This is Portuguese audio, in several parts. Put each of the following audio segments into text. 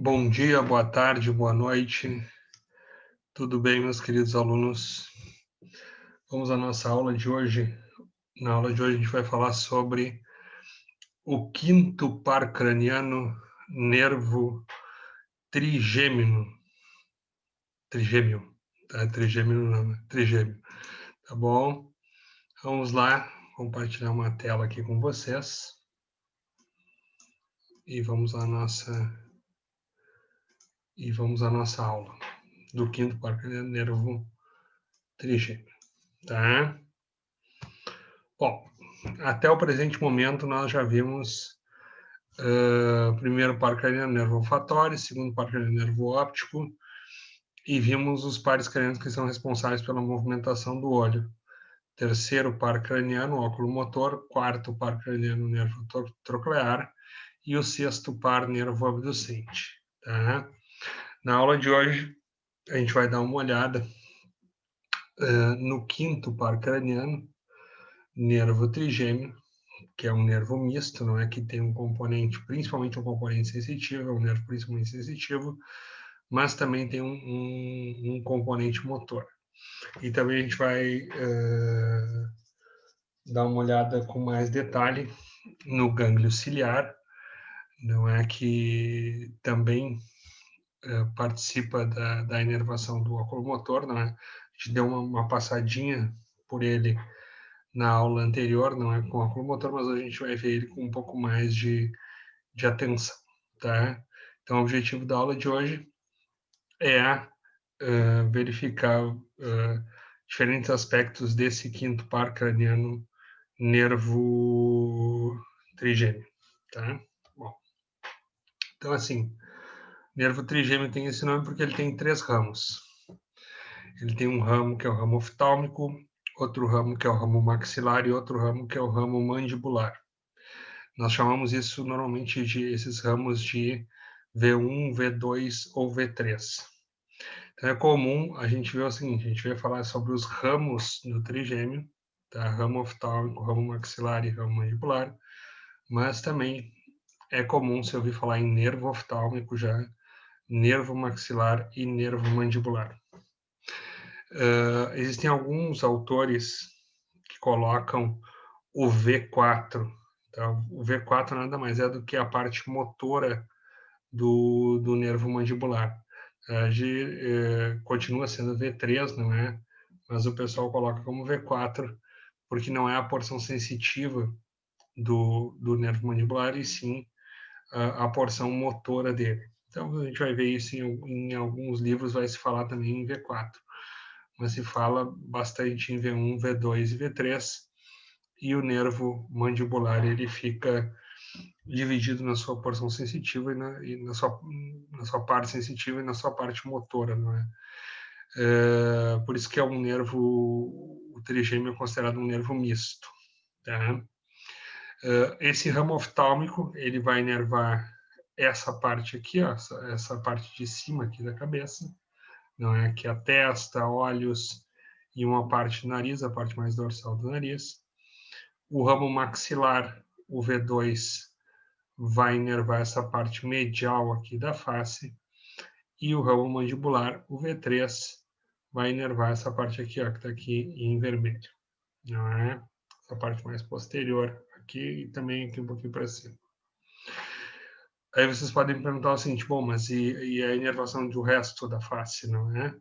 Bom dia, boa tarde, boa noite. Tudo bem, meus queridos alunos? Vamos à nossa aula de hoje. Na aula de hoje a gente vai falar sobre o quinto par craniano, nervo trigêmeo. Trigêmeo, tá? Trigêmeo não, trigêmeo. Tá bom? Vamos lá, compartilhar uma tela aqui com vocês. E vamos à nossa aula do quinto par craniano, nervo trigêmeo, tá? Bom, até o presente momento nós já vimos primeiro par craniano nervo olfatório, segundo par craniano nervo óptico, e vimos os pares cranianos que são responsáveis pela movimentação do olho. Terceiro par craniano, óculo motor, quarto par craniano nervo troclear e o sexto par nervo abducente. Tá? Na aula de hoje a gente vai dar uma olhada no quinto par craniano, nervo trigêmeo, que é um nervo misto, não é, que tem um componente, principalmente um componente sensitivo, é um nervo principalmente sensitivo, mas também tem um componente motor. E também a gente vai dar uma olhada com mais detalhe no gânglio ciliar, não é, que também participa da inervação do oculomotor, não é? A gente deu uma passadinha por ele na aula anterior, não é, com o oculomotor, mas hoje a gente vai ver ele com um pouco mais de atenção, tá? Então, o objetivo da aula de hoje é verificar diferentes aspectos desse quinto par craniano nervo trigêmeo, tá? Bom, então, assim, nervo trigêmeo tem esse nome porque ele tem três ramos. Ele tem um ramo que é o ramo oftálmico, outro ramo que é o ramo maxilar e outro ramo que é o ramo mandibular. Nós chamamos isso normalmente esses ramos de V1, V2 ou V3. Então é comum a gente ver o seguinte, a gente vai falar sobre os ramos do trigêmeo, tá? Ramo oftálmico, ramo maxilar e ramo mandibular, mas também é comum se ouvir falar em nervo oftálmico já, nervo maxilar e nervo mandibular. Existem alguns autores que colocam o V4. Tá? O V4 nada mais é do que a parte motora do nervo mandibular. Continua sendo V3, não é? Mas o pessoal coloca como V4, porque não é a porção sensitiva do nervo mandibular, e sim a porção motora dele. Então, a gente vai ver isso em alguns livros, vai se falar também em V4, mas se fala bastante em V1, V2 e V3, e o nervo mandibular ele fica dividido na sua porção sensitiva e na sua parte sensitiva e na sua parte motora, não é? Por isso que é um nervo, o trigêmeo é considerado um nervo misto, tá? Esse ramo oftálmico, ele vai inervar essa parte aqui, ó, essa parte de cima aqui da cabeça, não é? Que é a testa, olhos e uma parte do nariz, a parte mais dorsal do nariz. O ramo maxilar, o V2, vai inervar essa parte medial aqui da face, e o ramo mandibular, o V3, vai inervar essa parte aqui, ó, que está aqui em vermelho, não é? Essa parte mais posterior aqui e também aqui um pouquinho para cima. Aí vocês podem me perguntar o seguinte, bom, mas e a inervação do resto da face, não é?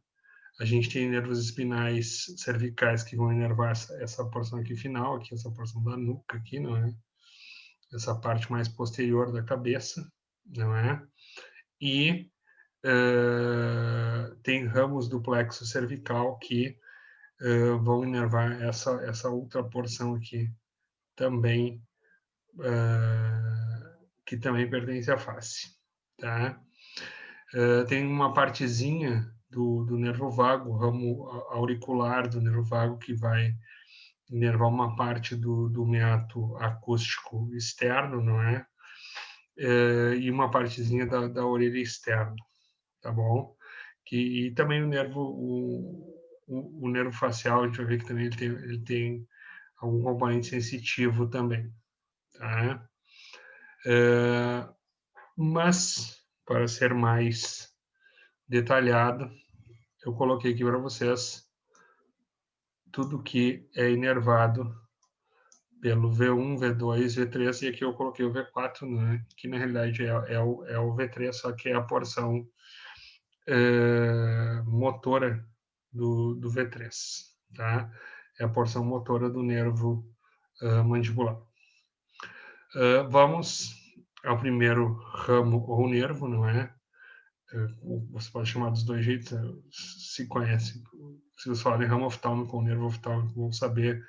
A gente tem nervos espinais cervicais que vão inervar essa porção aqui final, aqui essa porção da nuca aqui, não é? Essa parte mais posterior da cabeça, não é? E tem ramos do plexo cervical que vão inervar essa outra porção aqui também, que também pertence à face, tá? Tem uma partezinha do nervo vago, o ramo auricular do nervo vago, que vai inervar uma parte do meato acústico externo, não é? E uma partezinha da orelha externa, tá bom? E também o nervo facial, a gente vai ver que também ele tem algum componente sensitivo também, tá? Mas para ser mais detalhado, eu coloquei aqui para vocês tudo que é inervado pelo V1, V2, V3, e aqui eu coloquei o V4, né, que na realidade é o V3, só que é a porção motora do V3, tá? É a porção motora do nervo mandibular. Vamos ao primeiro ramo ou nervo, não é? Você pode chamar dos dois jeitos, se conhece. Se você falar em ramo oftálmico ou nervo oftálmico, vão saber.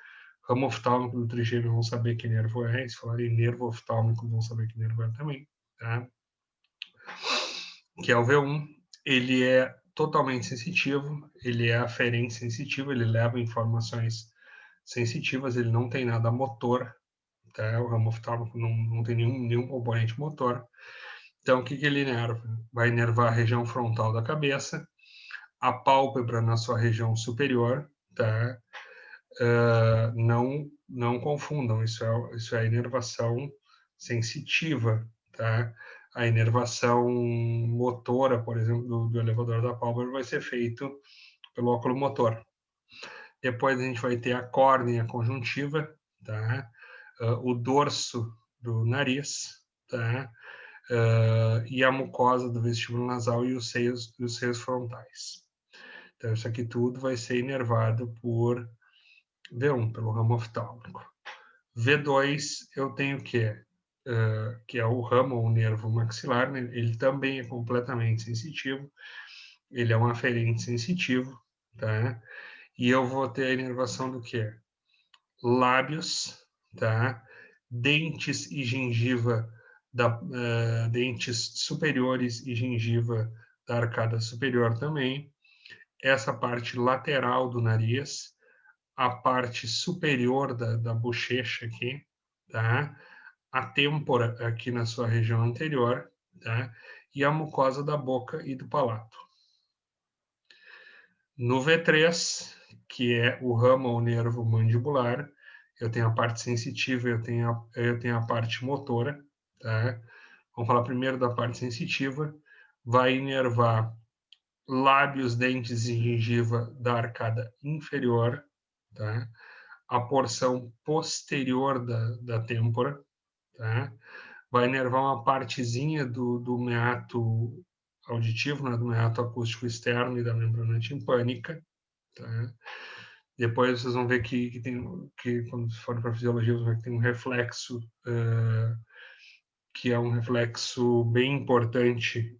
Ramo oftálmico do trigêmeo vão saber que nervo é. Se falar em nervo oftálmico, vão saber que nervo é também, tá? Que é o V1. Ele é totalmente sensitivo, ele é aferente sensitivo, ele leva informações sensitivas, ele não tem nada motor, tá? O ramo oftálmico não tem nenhum componente motor. Então, o que ele inerva? Vai inervar a região frontal da cabeça, a pálpebra na sua região superior, tá? Não confundam, isso é a inervação sensitiva, tá? A inervação motora, por exemplo, do elevador da pálpebra vai ser feito pelo óculo motor. Depois a gente vai ter a córnea conjuntiva, tá? O dorso do nariz, tá? E a mucosa do vestíbulo nasal e os seios frontais. Então, isso aqui tudo vai ser inervado por V1, pelo ramo oftálmico. V2, eu tenho o quê? Que é o ramo ou nervo maxilar, né? Ele também é completamente sensitivo, ele é um aferente sensitivo, tá? E eu vou ter a inervação do quê? Lábios, tá? Dentes e gengiva, dentes superiores e gengiva da arcada superior também, essa parte lateral do nariz, a parte superior da bochecha aqui, tá? A têmpora aqui na sua região anterior, tá? E a mucosa da boca e do palato. No V3, que é o ramo ou nervo mandibular, eu tenho a parte sensitiva, eu tenho a parte motora, tá? Vamos falar primeiro da parte sensitiva. Vai inervar lábios, dentes e gengiva da arcada inferior, tá? A porção posterior da têmpora, tá? Vai inervar uma partezinha do meato auditivo, né? Do meato acústico externo e da membrana timpânica, tá? Depois vocês vão ver que quando forem para a fisiologia, vocês vão ver que tem um reflexo, que é um reflexo bem importante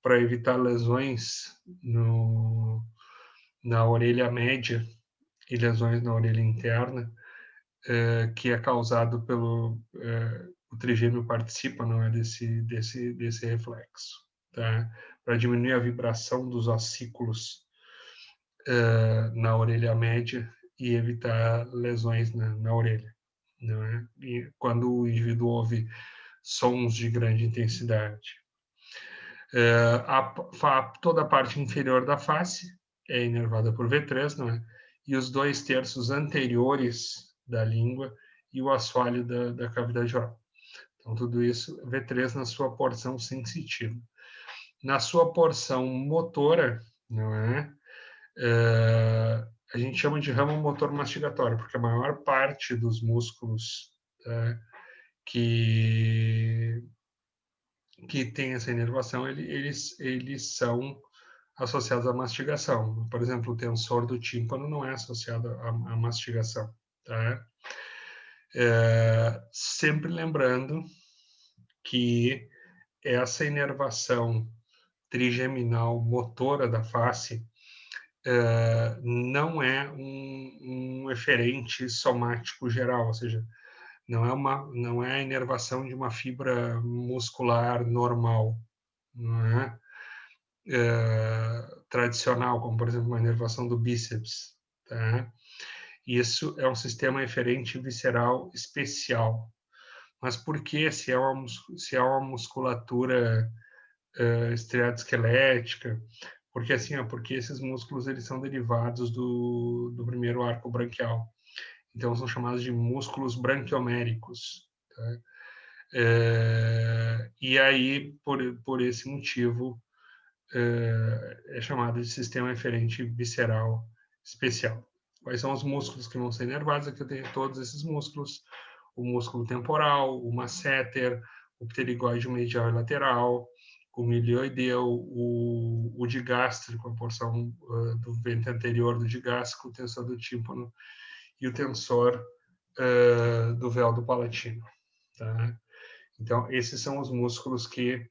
para evitar lesões na orelha média e lesões na orelha interna, que é causado pelo o trigêmeo participa, não é, desse reflexo, tá? Para diminuir a vibração dos ossículos na orelha média e evitar lesões na orelha, não é? E quando o indivíduo ouve sons de grande intensidade. Toda a parte inferior da face é inervada por V3, não é? E os 2/3 anteriores da língua e o assoalho da cavidade oral. Então, tudo isso, V3 na sua porção sensitiva. Na sua porção motora, não é? A gente chama de ramo motor mastigatório, porque a maior parte dos músculos que tem essa inervação, eles são associados à mastigação. Por exemplo, o tensor do tímpano não é associado à mastigação, tá? Sempre lembrando que essa inervação trigeminal motora da face não é um eferente somático geral, ou seja, não é a inervação de uma fibra muscular normal, não é? Tradicional, como por exemplo uma inervação do bíceps, tá? Isso é um sistema eferente visceral especial. Mas por que, se é uma musculatura estriado-esquelética? Porque assim, porque esses músculos eles são derivados do primeiro arco branquial. Então são chamados de músculos branquioméricos. Tá? E aí, por esse motivo, é chamado de sistema eferente visceral especial. Quais são os músculos que vão ser inervados? Aqui eu tenho todos esses músculos: o músculo temporal, o masseter, o pterigoide medial e lateral, o milioideu, o digástrico, a porção do ventre anterior do digástrico, o tensor do tímpano e o tensor do véu do palatino. Tá? Então, esses são os músculos que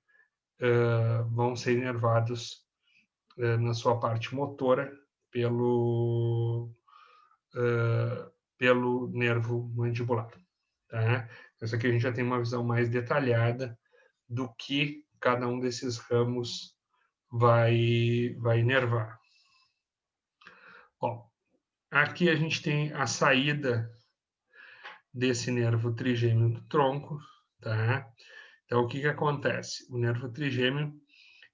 vão ser inervados na sua parte motora pelo nervo mandibular. Tá? Isso aqui a gente já tem uma visão mais detalhada do que cada um desses ramos vai inervar. Bom, aqui a gente tem a saída desse nervo trigêmeo do tronco, tá? Então, o que acontece? O nervo trigêmeo,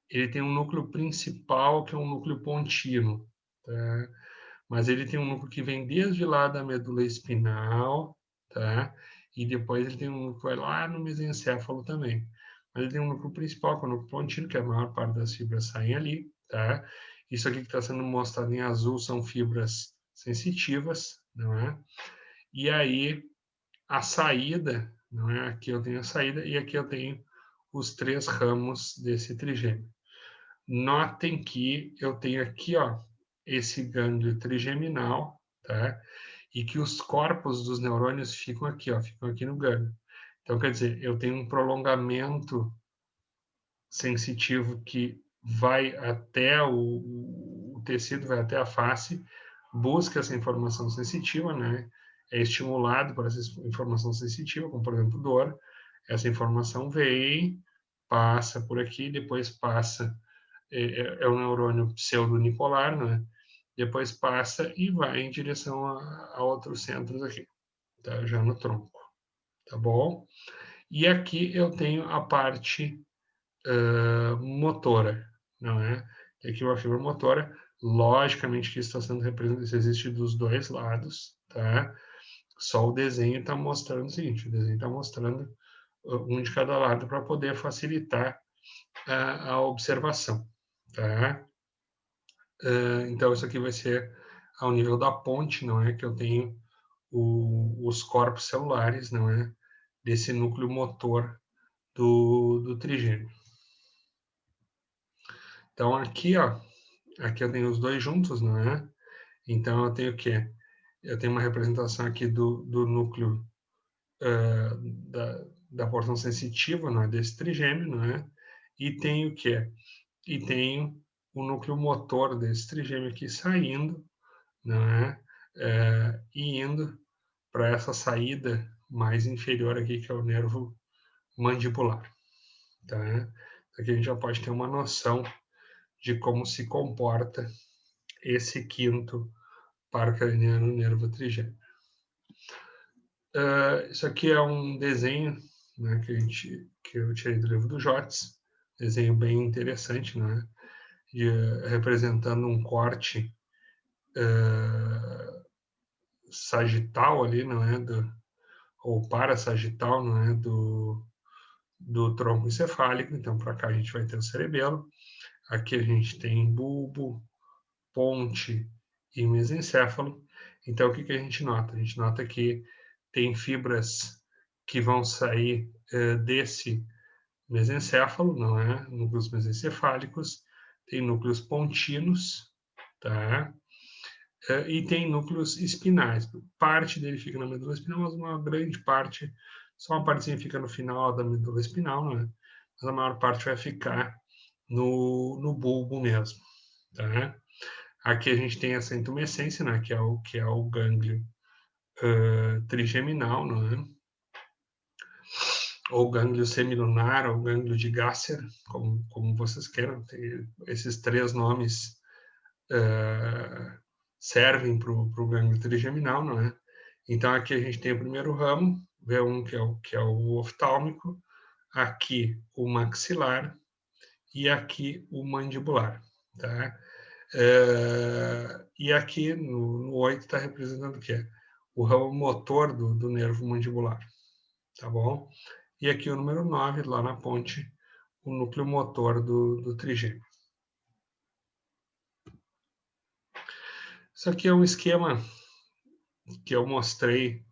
ele tem um núcleo principal, que é um núcleo contínuo, tá? Mas ele tem um núcleo que vem desde lá da medula espinal, tá? E depois ele tem um núcleo que vai lá no mesencéfalo também. Mas ele tem um núcleo principal, que é o núcleo contínuo, que a maior parte das fibras saem ali, tá? Isso aqui que está sendo mostrado em azul são fibras sensitivas, não é? E aí, a saída, não é? Aqui eu tenho a saída e aqui eu tenho os 3 ramos desse trigêmeo. Notem que eu tenho aqui, ó, esse gânglio trigeminal, tá? E que os corpos dos neurônios ficam aqui, ó, ficam aqui no gânglio. Então, quer dizer, eu tenho um prolongamento sensitivo que vai até o tecido, vai até a face, busca essa informação sensitiva, né? É estimulado por essa informação sensitiva, como por exemplo dor. Essa informação vem, passa por aqui, depois passa, é um neurônio pseudonipolar, né? Depois passa e vai em direção a outros centros aqui, tá? Já no tronco, tá bom? E aqui eu tenho a parte motora, não é? Tem aqui uma fibra motora, logicamente que isso está sendo representado, isso existe dos dois lados, tá? Só o desenho está mostrando o seguinte, o desenho está mostrando um de cada lado para poder facilitar a observação, tá? Então, isso aqui vai ser ao nível da ponte, não é? Que eu tenho os corpos celulares, não é? Desse núcleo motor do trigêmeo. Então, aqui, ó, aqui eu tenho os dois juntos, não é? Então, eu tenho o quê? Eu tenho uma representação aqui do núcleo da porção sensitiva, não é? Desse trigêmeo, não é? E tenho o quê? E tenho o núcleo motor desse trigêmeo aqui saindo, não é? E indo para essa saída mais inferior aqui, que é o nervo mandibular, tá? Aqui a gente já pode ter uma noção de como se comporta esse quinto par craniano nervo trigêmeo. Isso aqui é um desenho, né, que eu tirei do livro do Jotes, desenho bem interessante, né, representando um corte sagital ali, não é, ou parasagital, não é, do tronco encefálico. Então, para cá a gente vai ter o cerebelo, aqui a gente tem bulbo, ponte e mesencéfalo. Então, o que a gente nota? A gente nota que tem fibras que vão sair desse mesencéfalo, não é? Núcleos mesencefálicos, tem núcleos pontinos, tá? E tem núcleos espinais. Parte dele fica na medula espinal, mas uma grande parte, só uma partezinha fica no final da medula espinal, não é? Mas a maior parte vai ficar no bulbo mesmo, tá? Aqui a gente tem essa intumescência, né? Que é o gânglio trigeminal, não é? Ou gânglio semilunar, ou gânglio de Gasser, como vocês queiram. Esses 3 nomes servem para o gânglio trigeminal, não é? Então, aqui a gente tem o primeiro ramo, V1, que é o oftálmico, aqui o maxilar e aqui o mandibular, tá? E aqui no 8 está representando o quê? O ramo motor do nervo mandibular, tá bom? e aqui o número 9, lá na ponte, o núcleo motor do trigêmeo. Isso aqui é um esquema que eu mostrei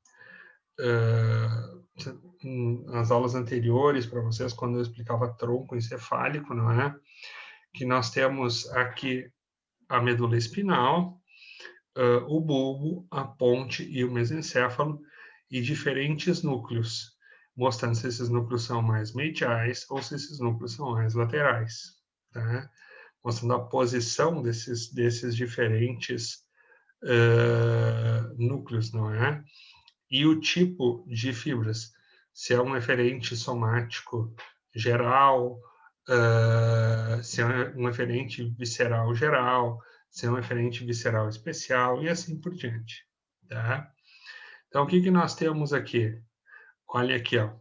nas aulas anteriores para vocês, quando eu explicava tronco encefálico, não é? Que nós temos aqui a medula espinal, o bulbo, a ponte e o mesencéfalo, e diferentes núcleos, mostrando se esses núcleos são mais mediais ou se esses núcleos são mais laterais, tá? Mostrando a posição desses diferentes núcleos, não é? E o tipo de fibras, se é um eferente somático geral, se é um eferente visceral geral, se é um eferente visceral especial, e assim por diante. Tá? Então, o que nós temos aqui? Olha aqui, ó.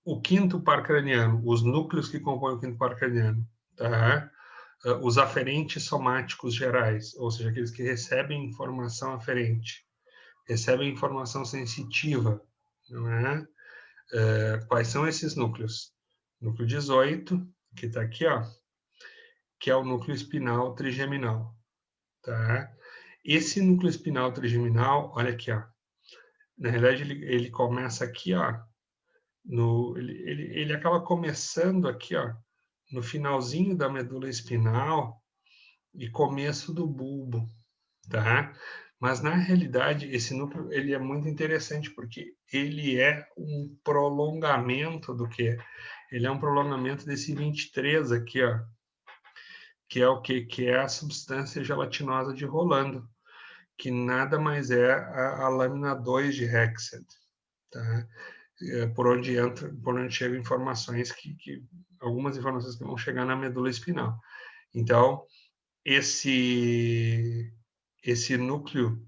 O quinto par craniano, os núcleos que compõem o quinto par craniano, tá? Os aferentes somáticos gerais, ou seja, aqueles que recebem informação aferente, recebem informação sensitiva, não é? Quais são esses núcleos? Núcleo 18, que está aqui, ó, que é o núcleo espinal trigeminal, tá? Esse núcleo espinal trigeminal, olha aqui, ó, na realidade ele começa aqui, ó, ele acaba começando aqui, ó, no finalzinho da medula espinal e começo do bulbo, tá? Mas, na realidade, esse núcleo ele é muito interessante porque ele é um prolongamento do quê? Ele é um prolongamento desse 23 aqui, ó, que é o quê? Que é a substância gelatinosa de Rolando, que nada mais é a lâmina 2 de Hexed, tá? Por onde chegam informações algumas informações que vão chegar na medula espinal. Então, esse núcleo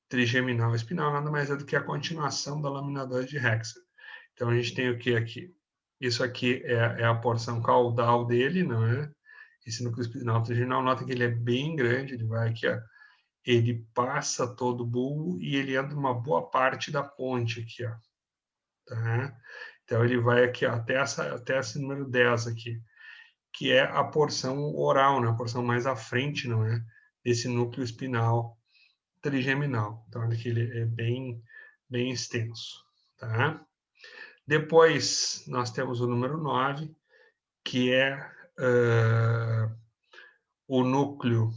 trigeminal espinal nada mais é do que a continuação da lâmina 2 de Hexed. Então, a gente tem o que aqui? Isso aqui é a porção caudal dele, não é? Esse núcleo espinal trigeminal, nota que ele é bem grande, ele vai aqui, ó, ele passa todo o bulbo e ele entra uma boa parte da ponte aqui, ó. Tá? Então, ele vai aqui, ó, até esse número 10 aqui, que é a porção oral, né? A porção mais à frente, não é? Desse núcleo espinal trigeminal. Então, olha que ele é bem extenso, tá? Depois, nós temos o número 9, que é o núcleo,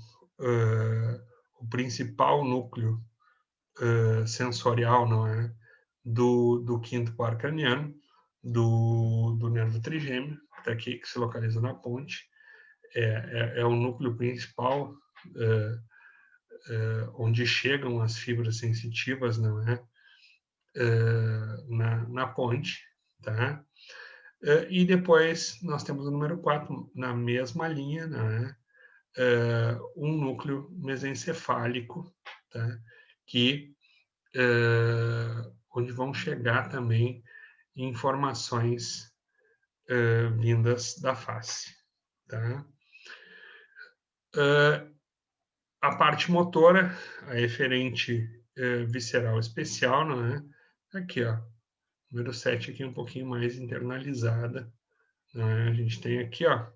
o principal núcleo sensorial, não é? Do quinto par craniano, do nervo trigêmeo, que está aqui, que se localiza na ponte. É o núcleo principal onde chegam as fibras sensitivas, não é? Na ponte, tá? E depois nós temos o número 4, na mesma linha, né? Um núcleo mesencefálico, tá? Que, onde vão chegar também informações vindas da face, tá? A parte motora, a eferente visceral especial, não é? Aqui, ó, número 7 aqui um pouquinho mais internalizada, não é? A gente tem aqui, ó,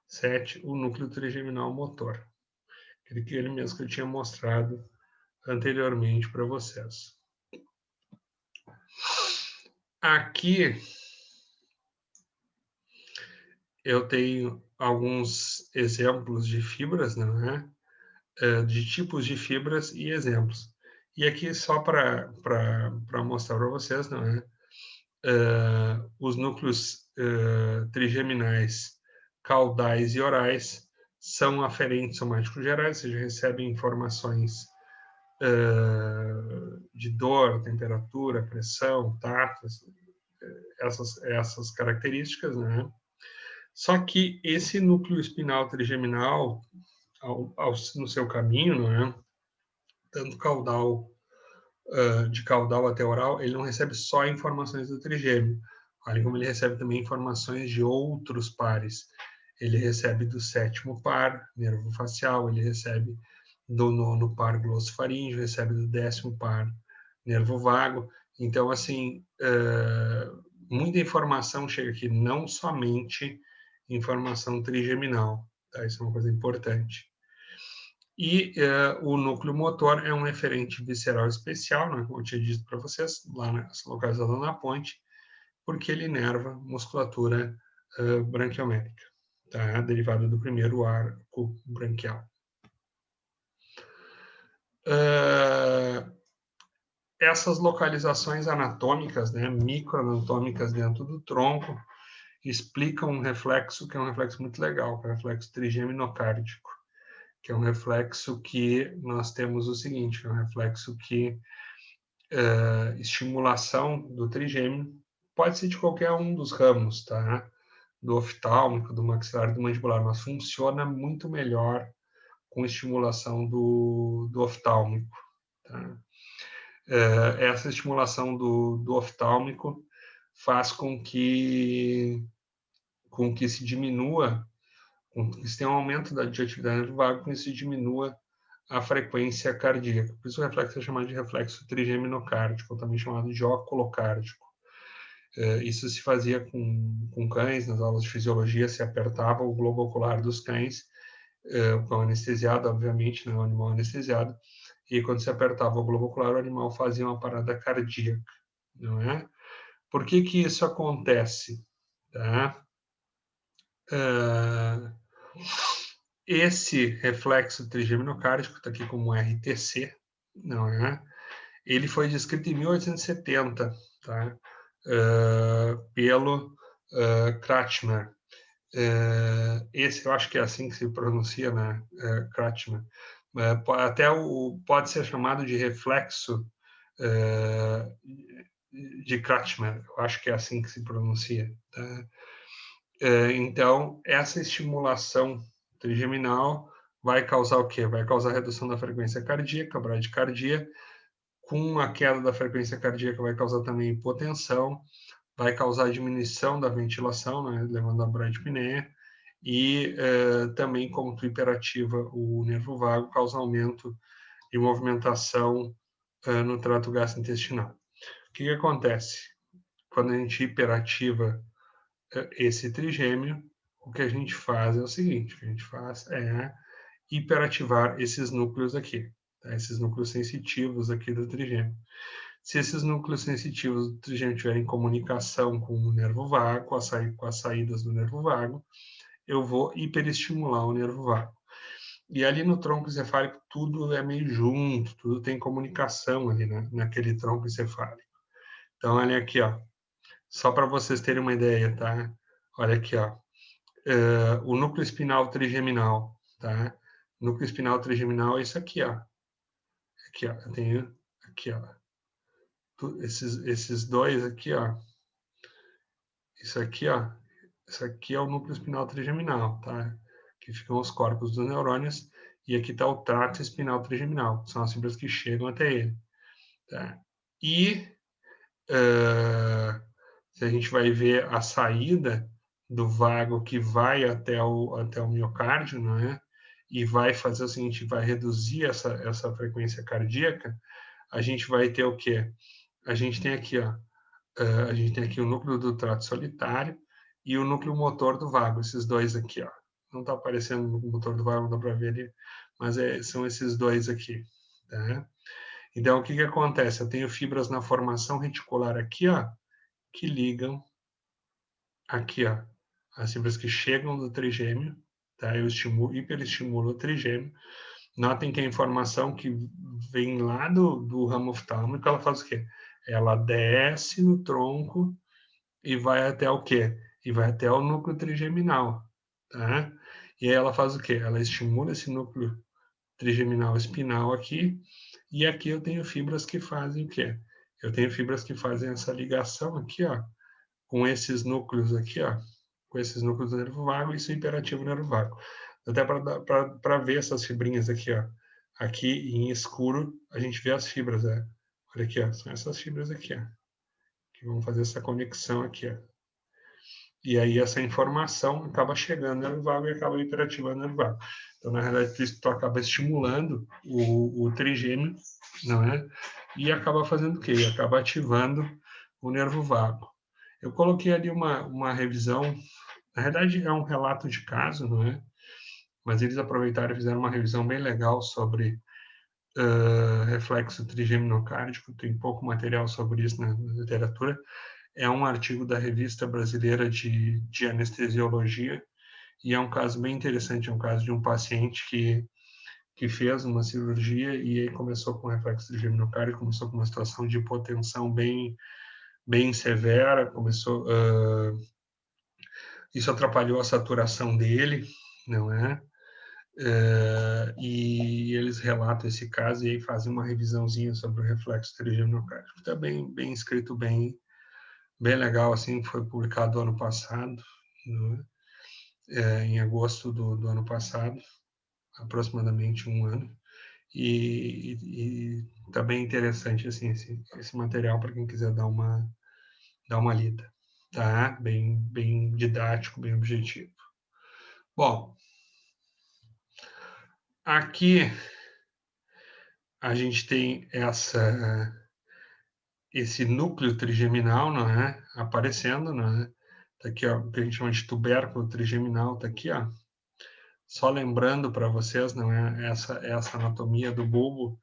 7, o núcleo trigeminal motor. Aquele mesmo que eu tinha mostrado anteriormente para vocês. Aqui eu tenho alguns exemplos de fibras, não é? De tipos de fibras e exemplos. E aqui só para mostrar para vocês, não é? Os núcleos trigeminais caudais e orais são aferentes somáticos gerais, ou seja, recebem informações de dor, temperatura, pressão, tato, essas características, né? Só que esse núcleo espinal trigeminal, no seu caminho, não é? Tanto caudal, de caudal até oral, ele não recebe só informações do trigêmeo, olha como ele recebe também informações de outros pares. Ele recebe do 7º par, nervo facial, ele recebe do 9º par glossofaríngeo, recebe do 10º par, nervo vago. Então, assim, muita informação chega aqui, não somente informação trigeminal, tá? Isso é uma coisa importante. E o núcleo motor é um eferente visceral especial, né, como eu tinha dito para vocês, lá localizado na ponte, porque ele inerva musculatura branquiomérica, tá? Derivada do primeiro arco branquial. Essas localizações anatômicas, né, microanatômicas dentro do tronco, explicam um reflexo que é um reflexo muito legal, que é o reflexo trigeminocárdico, que é um reflexo que nós temos o seguinte, é um reflexo que estimulação do trigêmeo pode ser de qualquer um dos ramos, tá? Do oftálmico, do maxilar, do mandibular, mas funciona muito melhor com estimulação do oftálmico, tá? Essa estimulação do oftálmico faz com que se diminua, com que se tenha um aumento de atividade nervo vago, com que se diminua a frequência cardíaca. Por isso o reflexo é chamado de reflexo trigeminocárdico, também chamado de oculocárdico. Isso se fazia com cães, nas aulas de fisiologia, se apertava o globo ocular dos cães, o cão anestesiado, obviamente, não é um animal anestesiado, e quando se apertava o globo ocular, o animal fazia uma parada cardíaca, não é? Por que que isso acontece? Tá? Esse reflexo trigeminocárdico, está aqui como RTC, não é? Ele foi descrito em 1870, tá? Pelo Kratchmer. Esse eu acho que é assim que se pronuncia, né? Kratchmer. Até pode ser chamado de reflexo de Kratchmer, eu acho que é assim que se pronuncia. Tá? Então, essa estimulação trigeminal vai causar o quê? Vai causar redução da frequência cardíaca, bradicardia. Com a queda da frequência cardíaca vai causar também hipotensão, vai causar diminuição da ventilação, né, levando a bradipneia, e também, como tu hiperativa o nervo vago, causa aumento de movimentação no trato gastrointestinal. O que acontece? Quando a gente hiperativa esse trigêmeo, o que a gente faz é o seguinte, o que a gente faz é hiperativar esses núcleos aqui, tá? Esses núcleos sensitivos aqui do trigêmeo. Se esses núcleos sensitivos do trigêmeo tiverem comunicação com o nervo vago, com as saídas do nervo vago, eu vou hiperestimular o nervo vago. E ali no tronco encefálico tudo é meio junto, tudo tem comunicação ali, né, naquele tronco encefálico. Então, olha aqui, ó, só para vocês terem uma ideia, tá? Olha aqui, ó, o núcleo espinal trigeminal, tá? O núcleo espinal trigeminal é isso aqui, ó. Aqui, ó, eu tenho aqui, ó, esses dois aqui, ó. Isso aqui, ó, isso aqui é o núcleo espinal trigeminal, tá? Aqui ficam os corpos dos neurônios e aqui está o trato espinal trigeminal, são as fibras que chegam até ele, tá? E se a gente vai ver a saída do vago que vai até o miocárdio, não é? E vai fazer o seguinte, vai reduzir essa frequência cardíaca, a gente vai ter o quê? A gente tem aqui, ó, a gente tem aqui o núcleo do trato solitário e o núcleo motor do vago, esses dois aqui, ó. Não está aparecendo o motor do vago, não dá para ver ali, mas são esses dois aqui, tá? Então, o que que acontece? Eu tenho fibras na formação reticular aqui, ó, que ligam aqui, ó, as fibras que chegam do trigêmeo, tá? Eu hiperestimulo o trigêmeo. Notem que a informação que vem lá do ramo oftálmico, ela faz o quê? Ela desce no tronco e vai até o quê? E vai até o núcleo trigeminal, tá? E aí ela faz o quê? Ela estimula esse núcleo trigeminal espinal aqui, e aqui eu tenho fibras que fazem o quê? Eu tenho fibras que fazem essa ligação aqui, ó, com esses núcleos aqui, ó, com esses núcleos do nervo vago, e isso é hiperativo nervo vago. Até para ver essas fibrinhas aqui, ó. Aqui em escuro a gente vê as fibras, né? Olha aqui, ó, são essas fibras aqui, ó, que vão fazer essa conexão aqui, ó. E aí essa informação acaba chegando no nervo vago e acaba hiperativando o nervo vago. Então, na realidade, tu acaba estimulando o trigêmeo, não é? e acaba fazendo o quê? Acaba ativando o nervo vago. Eu coloquei ali uma revisão, na verdade é um relato de caso, não é? Mas eles aproveitaram e fizeram uma revisão bem legal sobre reflexo trigeminocárdico, tem pouco material sobre isso na literatura. É um artigo da Revista Brasileira de Anestesiologia, e é um caso bem interessante, é um caso de um paciente que fez uma cirurgia e aí começou com reflexo trigeminocárdico, começou com uma situação de hipotensão bem severa, isso atrapalhou a saturação dele, não é? E eles relatam esse caso e aí fazem uma revisãozinha sobre o reflexo trigeminocárdico. Está bem escrito, bem legal, assim, foi publicado ano passado, né? Em agosto do ano passado, aproximadamente um ano, e está bem interessante, assim, esse material para quem quiser dar uma lida, tá? Bem didático, bem objetivo. Bom, aqui a gente tem esse núcleo trigeminal, não é? Aparecendo, não é? Tá aqui, ó, o que a gente chama de tubérculo trigeminal, tá aqui, ó. Só lembrando para vocês, não é? Essa anatomia do bulbo,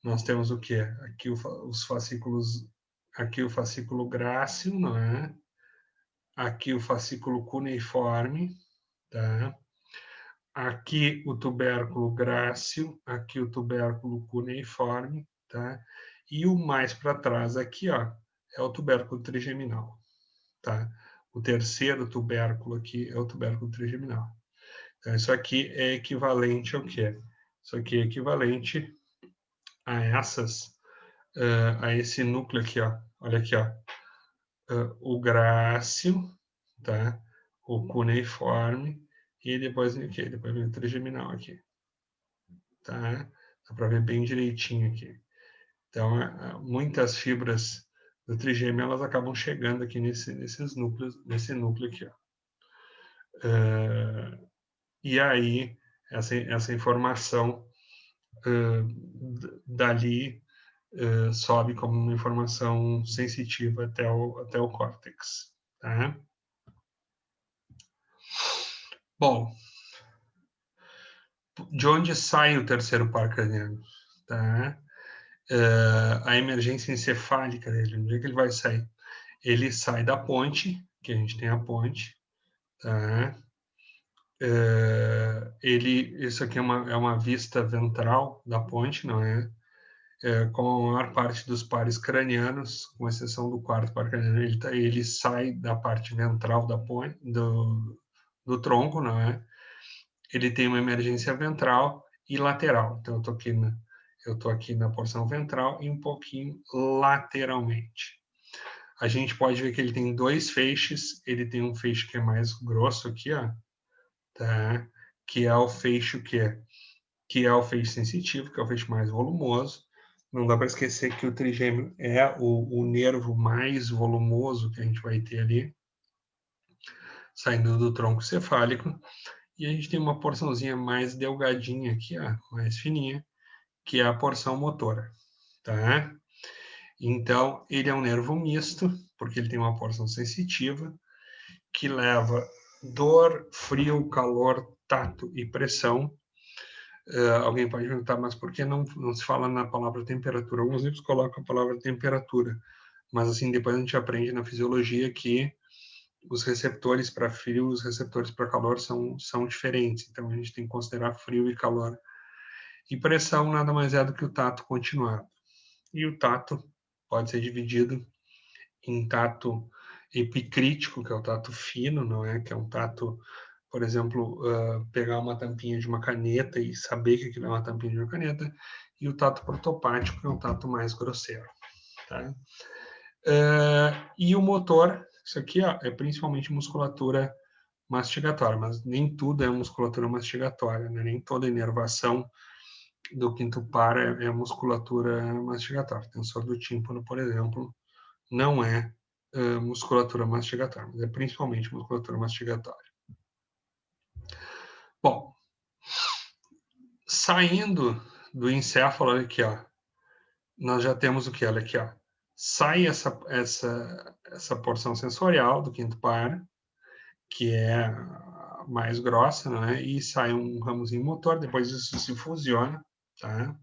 nós temos o quê? Aqui os fascículos, aqui o fascículo grácil, não é? Aqui o fascículo cuneiforme, tá? Aqui o tubérculo grácil, aqui o tubérculo cuneiforme, tá? E o mais para trás aqui, ó, é o tubérculo trigeminal, tá? O terceiro tubérculo aqui é o tubérculo trigeminal. Então, isso aqui é equivalente ao quê? Isso aqui é equivalente a esse núcleo aqui, ó. Olha aqui, ó. O grácil, tá? O cuneiforme e depois aqui, depois vem o trigeminal aqui, tá? Dá para ver bem direitinho aqui. Então, muitas fibras do trigêmeo elas acabam chegando aqui nesses núcleos, nesse núcleo aqui, ó. E aí essa informação dali sobe como uma informação sensitiva até o córtex, tá? Bom, de onde sai o terceiro par craniano? Tá? A emergência encefálica dele, onde é que ele vai sair? Ele sai da ponte, que a gente tem a ponte, tá? Isso aqui é uma vista ventral da ponte, não é? Como a maior parte dos pares cranianos, com exceção do quarto par craniano, ele sai da parte ventral da ponte, do tronco, não é? Ele tem uma emergência ventral e lateral. Então, eu tô aqui na porção ventral e um pouquinho lateralmente. A gente pode ver que ele tem dois feixes. Ele tem um feixe que é mais grosso aqui, ó, tá? Que é o feixe que é o feixe sensitivo, que é o feixe mais volumoso. Não dá para esquecer que o trigêmeo é o nervo mais volumoso que a gente vai ter ali, saindo do tronco cefálico. E a gente tem uma porçãozinha mais delgadinha aqui, ó, mais fininha, que é a porção motora, tá? Então, ele é um nervo misto, porque ele tem uma porção sensitiva, que leva dor, frio, calor, tato e pressão. Alguém pode perguntar, mas por que não se fala na palavra temperatura? Alguns livros colocam a palavra temperatura, mas assim, depois a gente aprende na fisiologia que os receptores para frio e os receptores para calor são diferentes. Então, a gente tem que considerar frio e calor. E pressão nada mais é do que o tato continuado. E o tato pode ser dividido em tato epicrítico, que é o tato fino, não é? Que é um tato, por exemplo, pegar uma tampinha de uma caneta e saber que aquilo é uma tampinha de uma caneta, e o tato protopático, que é um tato mais grosseiro, tá? E o motor, isso aqui ó, é principalmente musculatura mastigatória, mas nem tudo é musculatura mastigatória, né? Nem toda inervação do quinto par é musculatura mastigatória. O tensor do tímpano, por exemplo, não é musculatura mastigatória, mas é principalmente musculatura mastigatória. Bom, saindo do encéfalo aqui, ó, nós já temos o que? Olha aqui, ó. Sai essa porção sensorial do quinto par, que é a mais grossa, né? E sai um ramozinho motor, depois isso se fusiona, tá?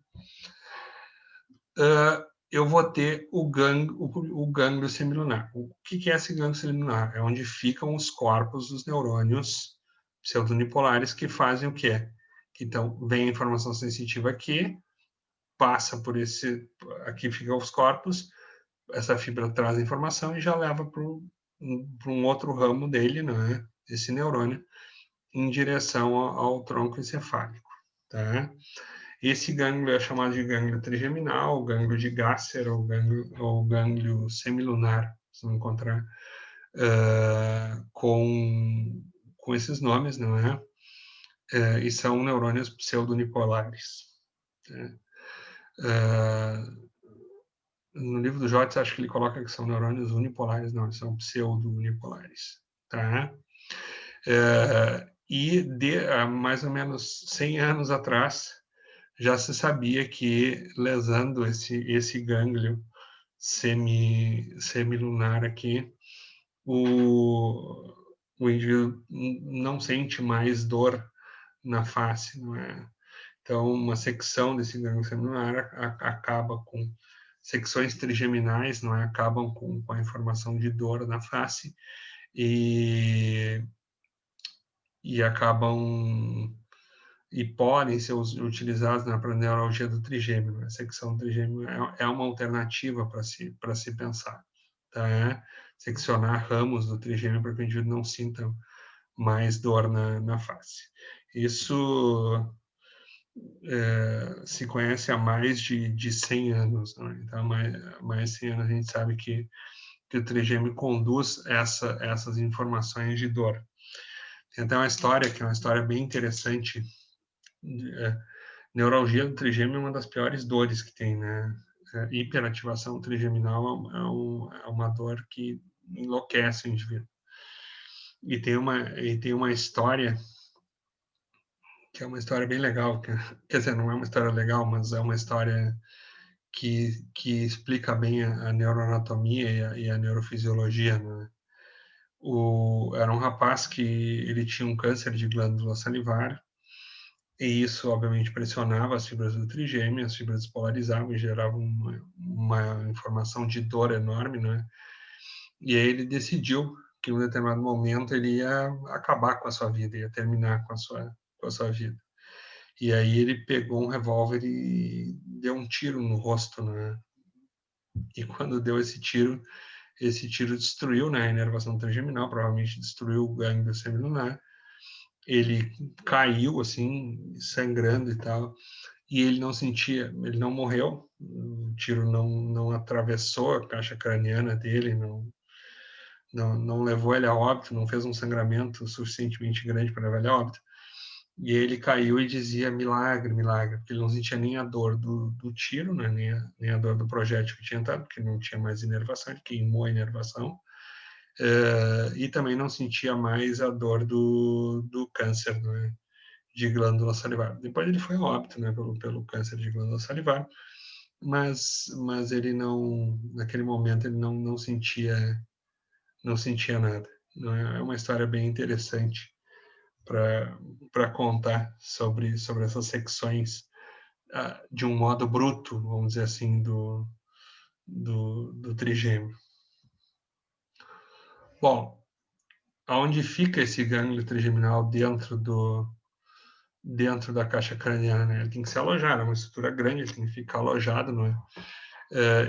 Eu vou ter o gânglio semilunar. O que é esse gânglio semilunar? É onde ficam os corpos dos neurônios pseudonipolares que fazem o quê? Então, vem a informação sensitiva aqui, passa por esse... Aqui ficam os corpos, essa fibra traz a informação e já leva para um outro ramo dele, né? Esse neurônio, em direção ao tronco encefálico, tá? Esse gânglio é chamado de gânglio trigeminal, gânglio de Gasser ou gânglio semilunar, se não encontrar com esses nomes, não é? E são neurônios pseudonipolares. Né? No livro do Jotz, acho que ele coloca que são neurônios unipolares, não, são pseudo-unipolares. Tá? E há mais ou menos 100 anos atrás, já se sabia que lesando esse gânglio semilunar aqui, o indivíduo não sente mais dor na face, não é? Então, uma secção desse gânglio semilunar acaba com secções trigeminais, não é? Acabam com a informação de dor na face e acabam e podem ser utilizados para a neuralgia do trigêmeo. A secção do trigêmeo é uma alternativa para se pensar. Tá? Seccionar ramos do trigêmeo para que o indivíduo não sinta mais dor na face. Isso se conhece há mais de 100 anos. Né? Então, há mais de 100 anos a gente sabe que o trigêmeo conduz essas informações de dor. Tem até uma história, que é uma história bem interessante. Neuralgia do trigêmeo é uma das piores dores que tem, né? Hiperativação trigeminal é uma dor que enlouquece o indivíduo. E tem uma história que é uma história bem legal, quer dizer, não é uma história legal, mas é uma história que explica bem a neuroanatomia e a neurofisiologia, né? Era um rapaz que ele tinha um câncer de glândula salivar, e isso, obviamente, pressionava as fibras do trigêmeo, as fibras despolarizavam e geravam uma informação de dor enorme, né? E aí ele decidiu que, em um determinado momento, ele ia acabar com a sua vida, ia terminar com a sua vida. E aí ele pegou um revólver e deu um tiro no rosto, né? E quando deu esse tiro destruiu, né, a inervação trigeminal, provavelmente destruiu o gânglio semilunar. Ele caiu, assim, sangrando e tal, e ele não sentia, ele não morreu, o tiro não atravessou a caixa craniana dele, não levou ele a óbito, não fez um sangramento suficientemente grande para levar ele a óbito. E ele caiu e dizia milagre, milagre, porque ele não sentia nem a dor do tiro, né? nem a dor do projétil que tinha entrado, porque não tinha mais inervação, ele queimou a inervação, e também não sentia mais a dor do câncer, né? De glândula salivar. Depois ele foi a óbito, né? Pelo câncer de glândula salivar, mas ele não, naquele momento ele não sentia nada. Não é? É uma história bem interessante para contar sobre essas secções de um modo bruto, vamos dizer assim, do trigêmeo. Bom, aonde fica esse gânglio trigeminal dentro da caixa craniana? Né? Ele tem que se alojar, é uma estrutura grande, ele tem que ficar alojado, não é?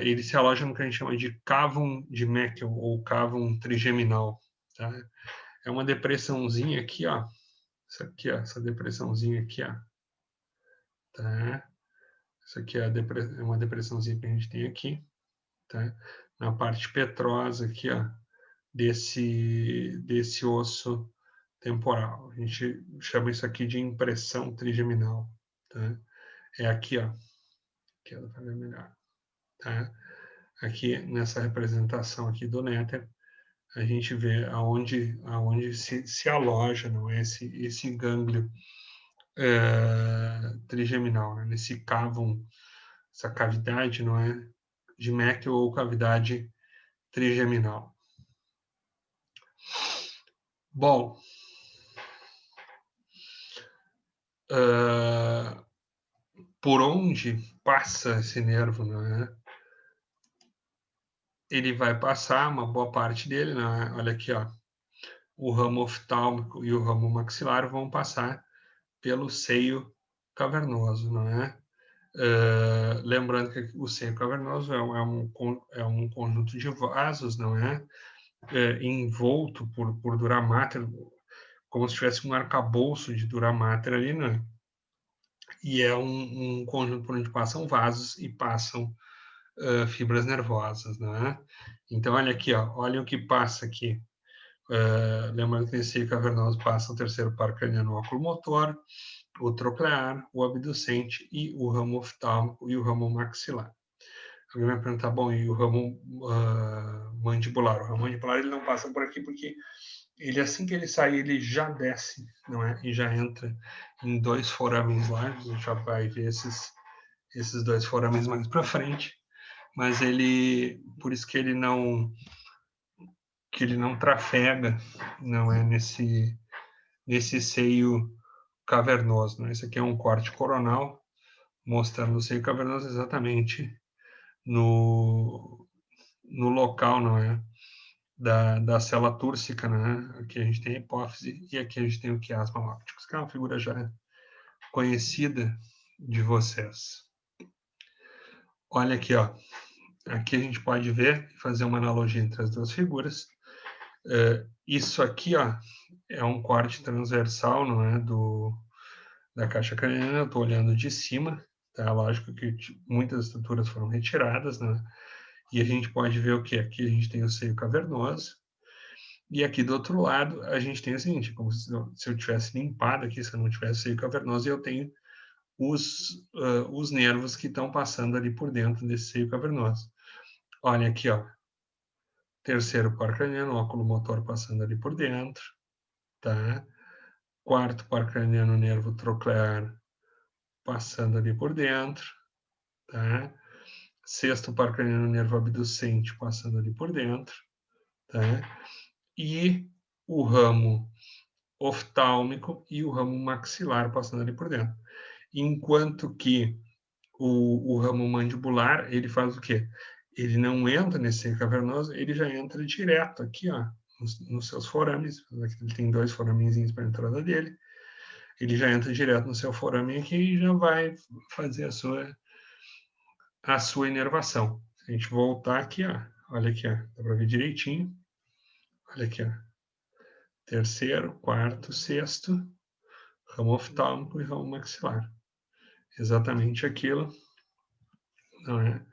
Ele se aloja no que a gente chama de cavum de Meckel, ou cavum trigeminal. Tá? É uma depressãozinha aqui, ó. Isso aqui, ó, essa depressãozinha aqui, ó. Tá? Isso aqui é uma depressãozinha que a gente tem aqui, tá? Na parte petrosa aqui, ó, desse osso temporal. A gente chama isso aqui de impressão trigeminal, tá? É aqui, ó. Aqui, dá para ver melhor, tá? Aqui, nessa representação aqui do néter, a gente vê aonde se aloja, não é? Esse gânglio trigeminal, né? Nesse cavum essa cavidade, não é? De Meckel ou cavidade trigeminal. Bom, por onde passa esse nervo, não é? Ele vai passar uma boa parte dele, não é? Olha aqui, ó. O ramo oftálmico e o ramo maxilar vão passar pelo seio cavernoso, não é? Lembrando que o seio cavernoso é um conjunto de vasos, não é? Envolto por dura mater, como se tivesse um arcabouço de dura mater ali, né? E é um conjunto por onde passam vasos e passam fibras nervosas, né? Então, olha aqui, ó, olha o que passa aqui. Lembrando que nesse seio cavernoso passa o terceiro par craniano oculomotor, o troclear, o abducente e o ramo oftálmico e o ramo maxilar. Alguém vai perguntar, bom, e o ramo mandibular? O ramo mandibular ele não passa por aqui porque ele, assim que ele sai, ele já desce, não é? E já entra em dois forames lá, a gente já vai ver esses dois forames mais para frente, mas ele, por isso que ele não trafega, não é nesse seio cavernoso, né? Esse aqui é um corte coronal mostrando o seio cavernoso exatamente no local, não é? Da célula túrcica, né? Aqui a gente tem a hipófise e aqui a gente tem o quiasma óptico, que é uma figura já conhecida de vocês. Olha aqui, ó. Aqui a gente pode ver e fazer uma analogia entre as duas figuras. Isso aqui, ó, é um corte transversal, não é, da caixa craniana. Eu estou olhando de cima, tá? Lógico que muitas estruturas foram retiradas, né? E a gente pode ver o que? Aqui a gente tem o seio cavernoso, e aqui do outro lado a gente tem o seguinte, como se eu tivesse limpado aqui, se eu não tivesse seio cavernoso, eu tenho os nervos que estão passando ali por dentro desse seio cavernoso. Olha aqui, ó. Terceiro par craniano, óculo motor passando ali por dentro, tá? Quarto par craniano, nervo troclear passando ali por dentro, tá? Sexto par craniano, nervo abducente passando ali por dentro, tá? E o ramo oftálmico e o ramo maxilar passando ali por dentro. Enquanto que o ramo mandibular, ele faz o quê? Ele não entra nesse seio cavernoso, ele já entra direto aqui, ó, nos seus forames. Ele tem dois foramezinhos para a entrada dele. Ele já entra direto no seu forame aqui e já vai fazer a sua inervação. Se a gente voltar aqui, ó, olha aqui, ó, dá para ver direitinho. Olha aqui, ó. Terceiro, quarto, sexto, ramo oftálmico e ramo maxilar. Exatamente aquilo, não é?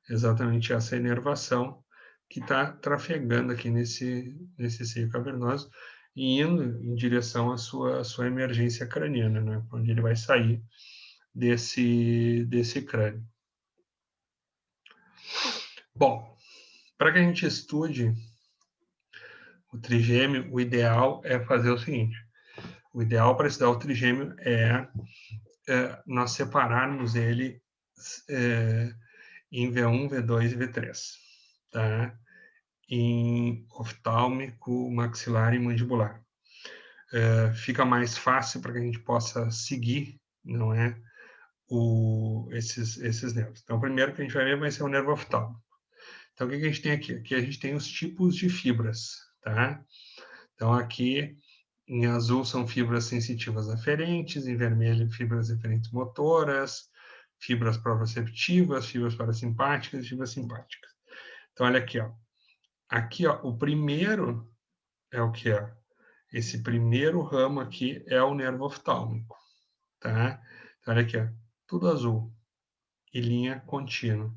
Exatamente essa inervação que está trafegando aqui nesse seio cavernoso e indo em direção à sua emergência craniana, né? Onde ele vai sair desse crânio. Bom, para que a gente estude o trigêmeo, o ideal é fazer o seguinte: o ideal para estudar o trigêmeo é nós separarmos ele em V1, V2 e V3, tá? Em oftálmico, maxilar e mandibular. Fica mais fácil para que a gente possa seguir, não é? Esses nervos. Então, o primeiro que a gente vai ver vai ser o nervo oftálmico. Então, o que a gente tem aqui? Aqui a gente tem os tipos de fibras, tá? Então, aqui em azul são fibras sensitivas aferentes, em vermelho fibras eferentes motoras, fibras proprioceptivas, fibras parasimpáticas e fibras simpáticas. Então, olha aqui, ó. Aqui, ó, o primeiro é o que é? Esse primeiro ramo aqui é o nervo oftálmico, tá? Então, olha aqui, ó, tudo azul e linha contínua.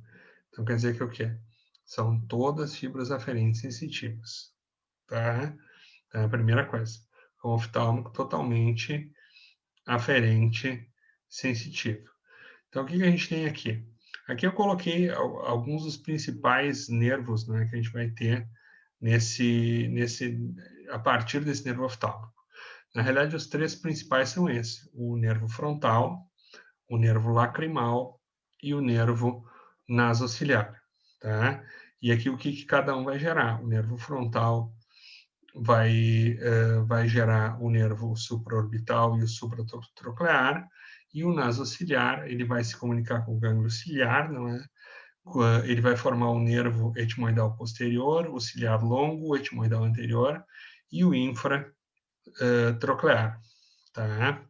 Então, quer dizer que o quê? São todas fibras aferentes sensitivas, tá? Então, é a primeira coisa. O oftálmico totalmente aferente sensitivo. Então, o que a gente tem aqui? Aqui eu coloquei alguns dos principais nervos, né, que a gente vai ter a partir desse nervo oftálmico. Na realidade, os três principais são esses: o nervo frontal, o nervo lacrimal e o nervo nasociliar, tá? E aqui o que cada um vai gerar? O nervo frontal vai gerar o nervo supraorbital e o supratroclear, e o nasociliar, ele vai se comunicar com o gânglio ciliar, não é? Ele vai formar o nervo etimoidal posterior, o ciliar longo, o etimoidal anterior e o infratroclear, tá?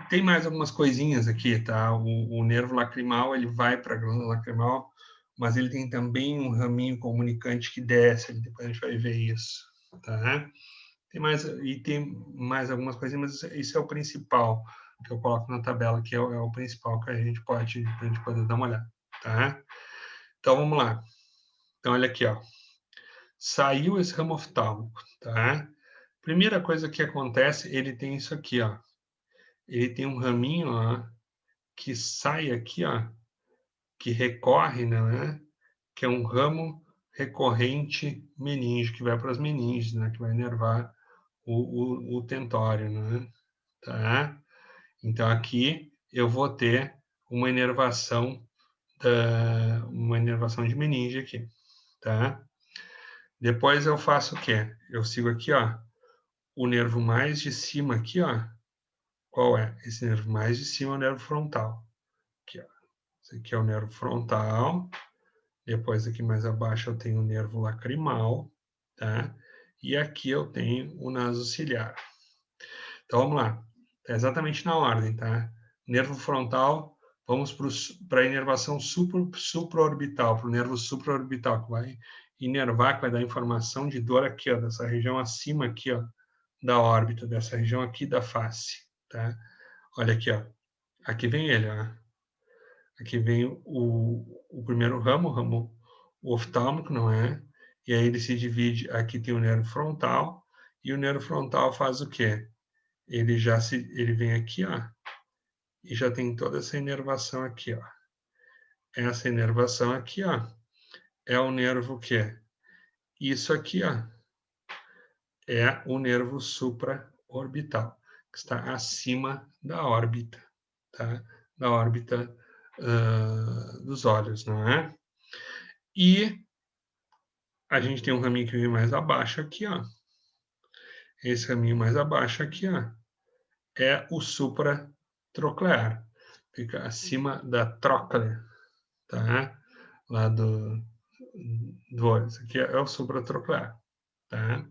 Tem mais algumas coisinhas aqui, tá? O nervo lacrimal, ele vai para a glândula lacrimal, mas ele tem também um raminho comunicante que desce, depois a gente vai ver isso, tá? Tem mais algumas coisinhas, mas isso é o principal que eu coloco na tabela, que é o principal que a gente pode dar uma olhada, tá? Então, vamos lá. Então, olha aqui, ó. Saiu esse ramo oftálmico, tá? Primeira coisa que acontece, ele tem isso aqui, ó. Ele tem um raminho, ó, que sai aqui, ó, que recorre, né? Que é um ramo recorrente meninge, que vai para as meninges, né? Que vai inervar o tentório, né? Tá? Então, aqui eu vou ter uma inervação de meninge aqui, tá? Depois eu faço o quê? Eu sigo aqui, ó, o nervo mais de cima aqui, ó. Qual é? Esse nervo mais de cima é o nervo frontal. Aqui, ó. Esse aqui é o nervo frontal. Depois aqui mais abaixo eu tenho o nervo lacrimal, tá? E aqui eu tenho o nasociliar. Então vamos lá. Tá exatamente na ordem, tá? Nervo frontal, vamos para a inervação supraorbital, para o nervo supraorbital, que vai inervar, que vai dar informação de dor aqui, ó, dessa região acima aqui, ó, da órbita, dessa região aqui da face, tá? Olha aqui, ó. Aqui vem ele, ó. Aqui vem o primeiro ramo, o ramo oftálmico, não é? E aí ele se divide, aqui tem o nervo frontal, e o nervo frontal faz o quê? Ele vem aqui, ó, e já tem toda essa inervação aqui, ó. Essa inervação aqui, ó, é o nervo que isso aqui, ó, é o nervo supraorbital, que está acima da órbita, tá? Da órbita dos olhos, não é? E a gente tem um raminho que vem mais abaixo aqui, ó. Esse raminho mais abaixo aqui, ó, é o supratroclear. Fica acima da tróclea, tá? Lá do olho. Isso aqui é o supratroclear, tá?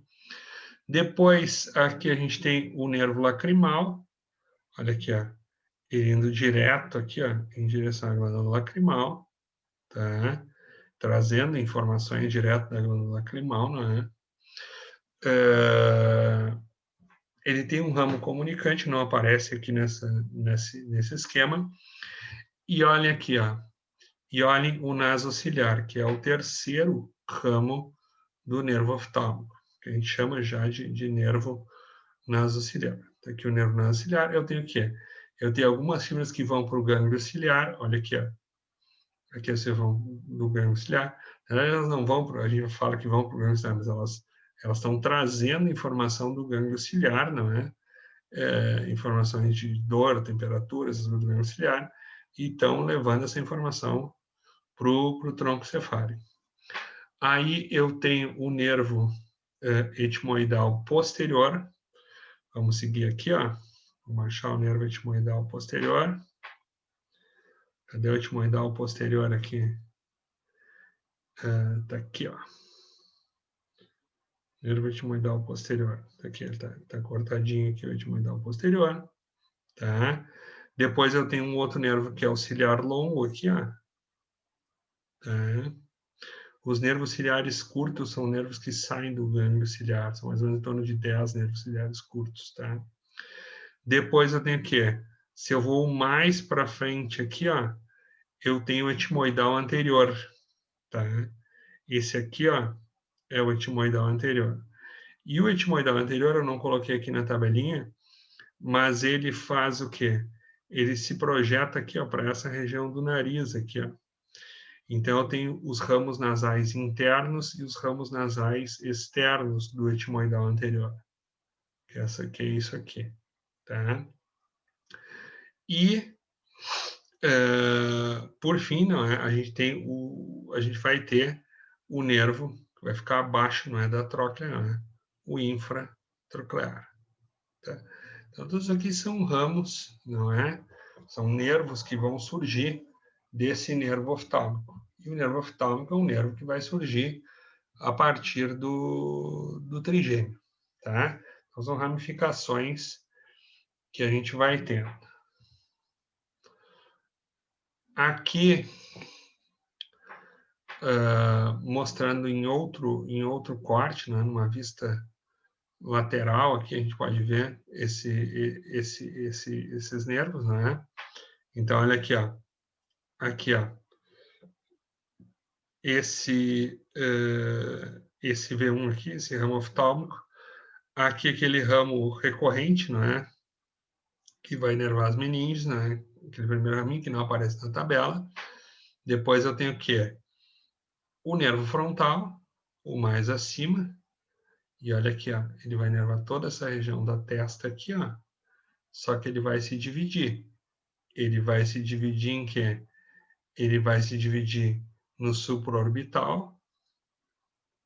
Depois, aqui a gente tem o nervo lacrimal. Olha aqui, ó. Ele indo direto aqui, ó, em direção à glândula lacrimal, tá? Trazendo informações direto da glândula lacrimal, não é? Ele tem um ramo comunicante, não aparece aqui nesse esquema. E olhem aqui, ó. E olhem o nasociliar, que é o terceiro ramo do nervo oftálmico, que a gente chama já de nervo nasociliar. Tá aqui o nervo nasociliar, eu tenho o quê? Eu tenho algumas fibras que vão para o gânglio ciliar, olha aqui, ó. Aqui vocês vão do gânglio ciliar. Elas não vão, a gente fala que vão para o gânglio ciliar, mas elas estão trazendo informação do gânglio ciliar, não é? Informações de dor, temperatura, essas coisas do gânglio ciliar, e estão levando essa informação para o tronco cefálico. Aí eu tenho o nervo etimoidal posterior. Vamos seguir aqui, ó. Vamos achar o nervo etimoidal posterior. Cadê o etimoidal posterior aqui? Tá aqui, ó. Nervo etimoidal posterior. Tá aqui, ele tá cortadinho aqui o etimoidal posterior. Tá? Depois eu tenho um outro nervo que é o ciliar longo aqui, ó. Tá? Os nervos ciliares curtos são nervos que saem do gânglio ciliar, são mais ou menos em torno de 10 nervos ciliares curtos, tá? Depois eu tenho o quê? Se eu vou mais para frente aqui, ó, eu tenho o etimoidal anterior, tá? Esse aqui, ó, é o etimoidal anterior. E o etimoidal anterior eu não coloquei aqui na tabelinha, mas ele faz o quê? Ele se projeta aqui, ó, para essa região do nariz aqui, ó. Então, eu tenho os ramos nasais internos e os ramos nasais externos do etimoidal anterior. Que é isso aqui, tá? E, por fim, não é? A gente vai ter o nervo que vai ficar abaixo, não é, da tróclea, não é? O infratroclear. Tá? Então, todos aqui são ramos, não é? São nervos que vão surgir desse nervo oftálmico. E o nervo oftálmico é um nervo que vai surgir a partir do trigêmeo, tá? Então, são ramificações que a gente vai tendo. Aqui, mostrando em outro corte, né, numa vista lateral, aqui a gente pode ver esses nervos, né? Então, olha aqui, ó. Aqui, ó. Esse V1 aqui, esse ramo oftálmico. Aqui aquele ramo recorrente, não é? Que vai inervar as meninges, né? Aquele primeiro raminho que não aparece na tabela. Depois eu tenho o quê? O nervo frontal, o mais acima. E olha aqui, ó, ele vai inervar toda essa região da testa aqui, ó. Só que ele vai se dividir. Ele vai se dividir em quê? Ele vai se dividir no supraorbital,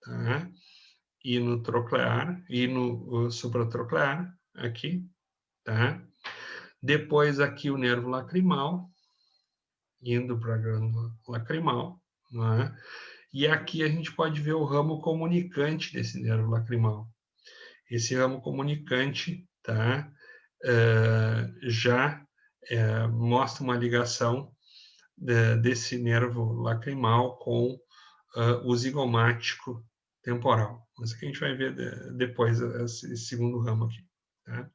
tá? E no troclear, e no supratroclear, aqui, tá? Depois aqui o nervo lacrimal, indo para a glândula lacrimal, não é? E aqui a gente pode ver o ramo comunicante desse nervo lacrimal. Esse ramo comunicante, tá? Já mostra uma ligação desse nervo lacrimal com o zigomático temporal. Isso que a gente vai ver depois, esse segundo ramo aqui. Tá?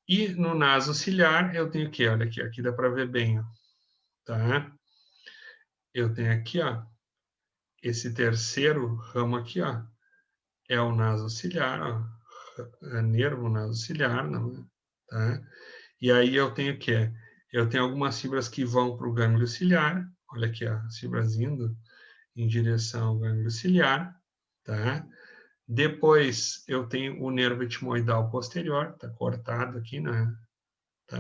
E no naso ciliar, eu tenho o quê? Olha aqui, aqui dá para ver bem. Ó, tá? Eu tenho aqui, ó, esse terceiro ramo aqui, ó, é o naso ciliar, ó, nervo naso ciliar, não é? Tá? E aí eu tenho o quê? Eu tenho algumas fibras que vão para o gânglio ciliar, olha aqui, ó, as fibras indo em direção ao gânglio ciliar, tá? Depois eu tenho o nervo etimoidal posterior, tá cortado aqui, né? Tá?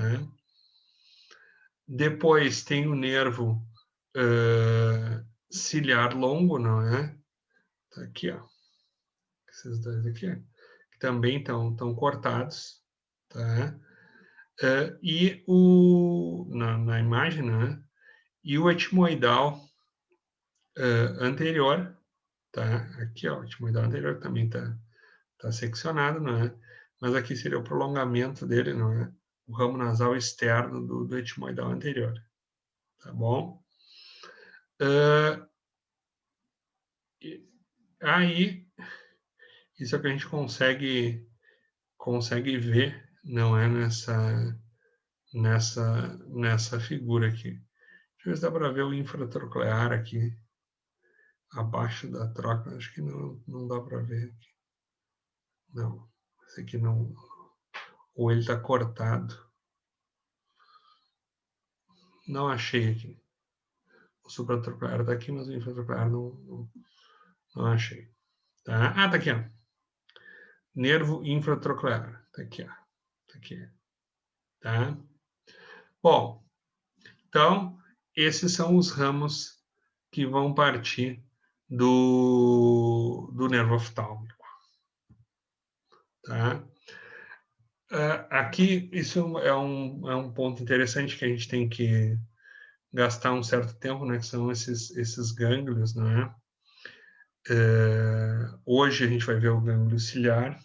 Depois tem o nervo ciliar longo, não é? Tá aqui, ó. Esses dois aqui, ó, que também estão cortados, tá? E na imagem, né? E o etimoidal anterior, tá? Aqui, ó, o etimoidal anterior também tá seccionado, não é? Mas aqui seria o prolongamento dele, não é? O ramo nasal externo do etimoidal anterior, tá bom? Aí, isso é o que a gente consegue ver, não é? Nessa figura aqui. Deixa eu ver se dá para ver o infratroclear aqui, abaixo da troca. Acho que não dá para ver aqui. Não, esse aqui não. Ou ele está cortado. Não achei aqui. O supratroclear está aqui, mas o infratroclear não achei. Tá? Ah, tá aqui, ó. Nervo infratroclear. Tá aqui, ó. Tá aqui. Tá? Bom, então, esses são os ramos que vão partir do nervo oftálmico. Tá? Aqui, isso é um ponto interessante que a gente tem que gastar um certo tempo, né? Que são esses gânglios, né? Hoje a gente vai ver o gânglio ciliar,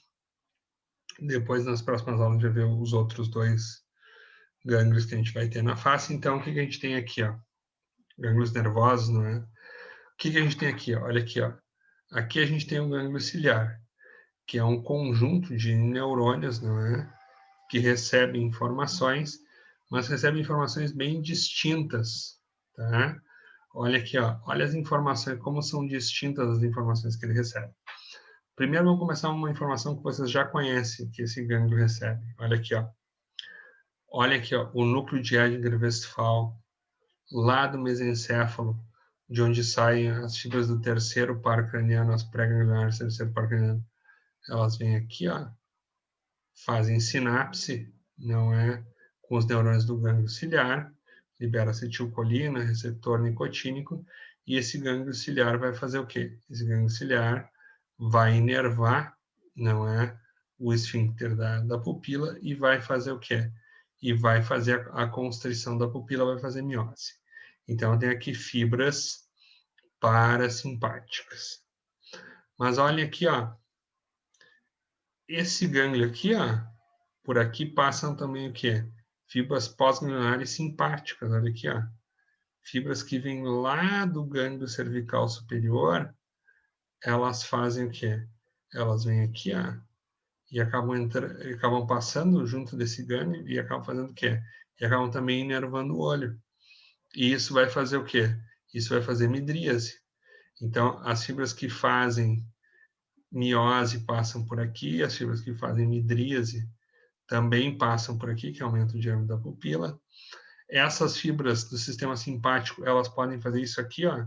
depois nas próximas aulas a gente vai ver os outros dois gânglios que a gente vai ter na face. Então, o que a gente tem aqui, ó? Gânglios nervosos, não é? O que a gente tem aqui, ó? Olha aqui, ó. Aqui a gente tem o gânglio ciliar, que é um conjunto de neurônios, não é? Que recebem informações, mas recebem informações bem distintas, tá? Olha aqui, ó. Olha as informações, como são distintas as informações que ele recebe. Primeiro, vamos começar uma informação que vocês já conhecem, que esse gânglio recebe. Olha aqui, ó. Olha aqui, ó, o núcleo de Edinger-Westphal, lá do mesencéfalo, de onde saem as fibras do terceiro par craniano, as pré-ganglionares do terceiro par craniano. Elas vêm aqui, ó, fazem sinapse, não é? com os neurônios do gânglio ciliar, libera acetilcolina, receptor nicotínico, e esse gânglio ciliar vai fazer o quê? Esse gânglio ciliar vai inervar, não é, o esfíncter da pupila e vai fazer o quê? E vai fazer a constrição da pupila, vai fazer miose. Então, tem aqui fibras parasimpáticas. Mas olha aqui, ó. Esse gânglio aqui, ó, por aqui passam também o quê? Fibras pós-ganglionares simpáticas, olha aqui, ó. Fibras que vêm lá do gânglio cervical superior, elas fazem o quê? Elas vêm aqui, ó, e acabam passando junto desse gânglio e acabam fazendo o quê? E acabam também inervando o olho. E isso vai fazer o quê? Isso vai fazer midríase. Então, as fibras que fazem miose passam por aqui, as fibras que fazem midríase também passam por aqui, que aumenta o diâmetro da pupila. Essas fibras do sistema simpático, elas podem fazer isso aqui, ó.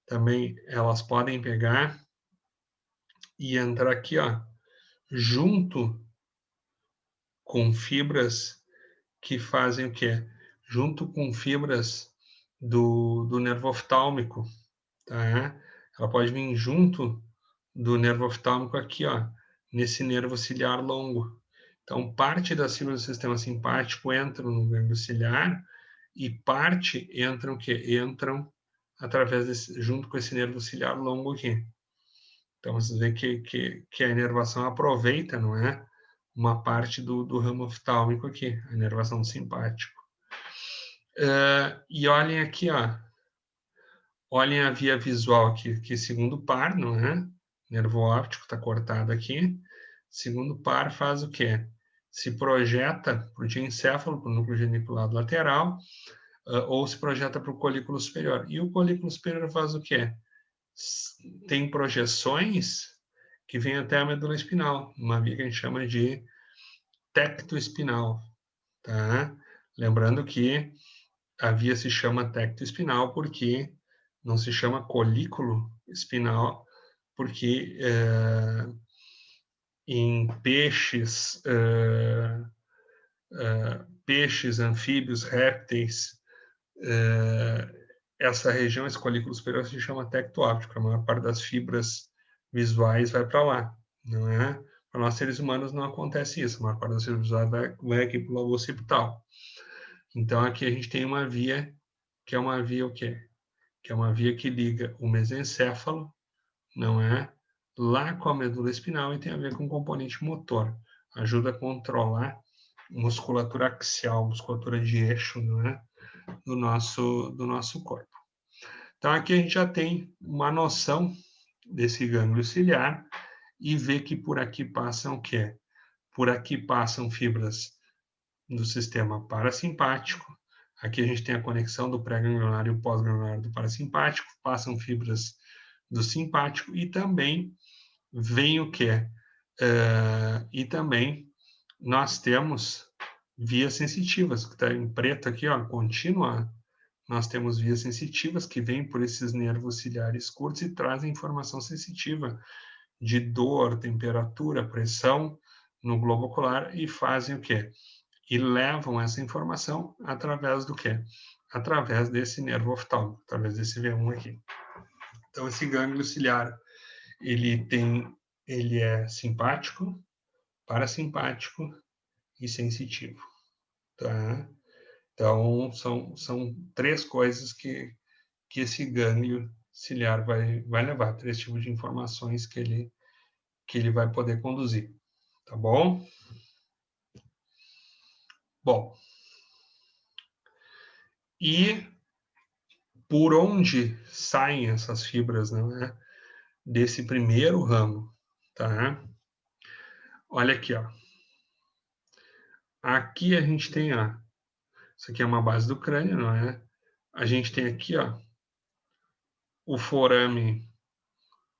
Também elas podem pegar e entrar aqui, ó, junto com fibras que fazem o quê? Junto com fibras do nervo oftálmico, tá? Ela pode vir junto do nervo oftálmico aqui, ó, nesse nervo ciliar longo. Então, parte das fibras do sistema simpático entram no gânglio ciliar e parte entram o quê? Entram junto com esse nervo ciliar longo aqui. Então, vocês veem que a inervação aproveita, não é? Uma parte do ramo oftálmico aqui, a inervação do simpático. E olhem aqui, ó. Olhem a via visual aqui, que segundo par, não é? Nervo óptico está cortado aqui. Segundo par faz o quê? Se projeta para o diencéfalo, para o núcleo geniculado lateral, ou se projeta para o colículo superior. E o colículo superior faz o quê? Tem projeções que vêm até a medula espinal, uma via que a gente chama de tecto espinal, tá? Lembrando que a via se chama tecto espinal porque não se chama colículo espinal, porque em peixes, peixes, anfíbios, répteis, essa região, esse colículo superior, se chama tecto óptico. A maior parte das fibras visuais vai para lá, não é? Para nós seres humanos não acontece isso. A maior parte das fibras visuais vai aqui para o lobo occipital. Então, aqui a gente tem uma via, que é uma via o quê? Que é uma via que liga o mesencéfalo, não é? Lá com a medula espinal e tem a ver com o componente motor. Ajuda a controlar musculatura axial, musculatura de eixo, não é? Do nosso corpo. Então, aqui a gente já tem uma noção desse gânglio ciliar e vê que por aqui passam o quê? Por aqui passam fibras do sistema parasimpático. Aqui a gente tem a conexão do pré-ganglionar e o pós-ganglionar do parasimpático, passam fibras do simpático e também vem o quê? E também nós temos vias sensitivas, que está em preto aqui, ó, contínua. Nós temos vias sensitivas que vêm por esses nervos ciliares curtos e trazem informação sensitiva de dor, temperatura, pressão no globo ocular e fazem o quê? E levam essa informação através do quê? Através desse nervo oftálmico, através desse V1 aqui. Então, esse gânglio ciliar, ele é simpático, parasimpático e sensitivo, tá? Então, são três coisas que esse gânglio ciliar vai levar, três tipos de informações que ele vai poder conduzir, tá bom? Bom, e por onde saem essas fibras, né, desse primeiro ramo, tá? Olha aqui, ó. Aqui a gente tem, ó, isso aqui é uma base do crânio, não é? A gente tem aqui, ó, o forame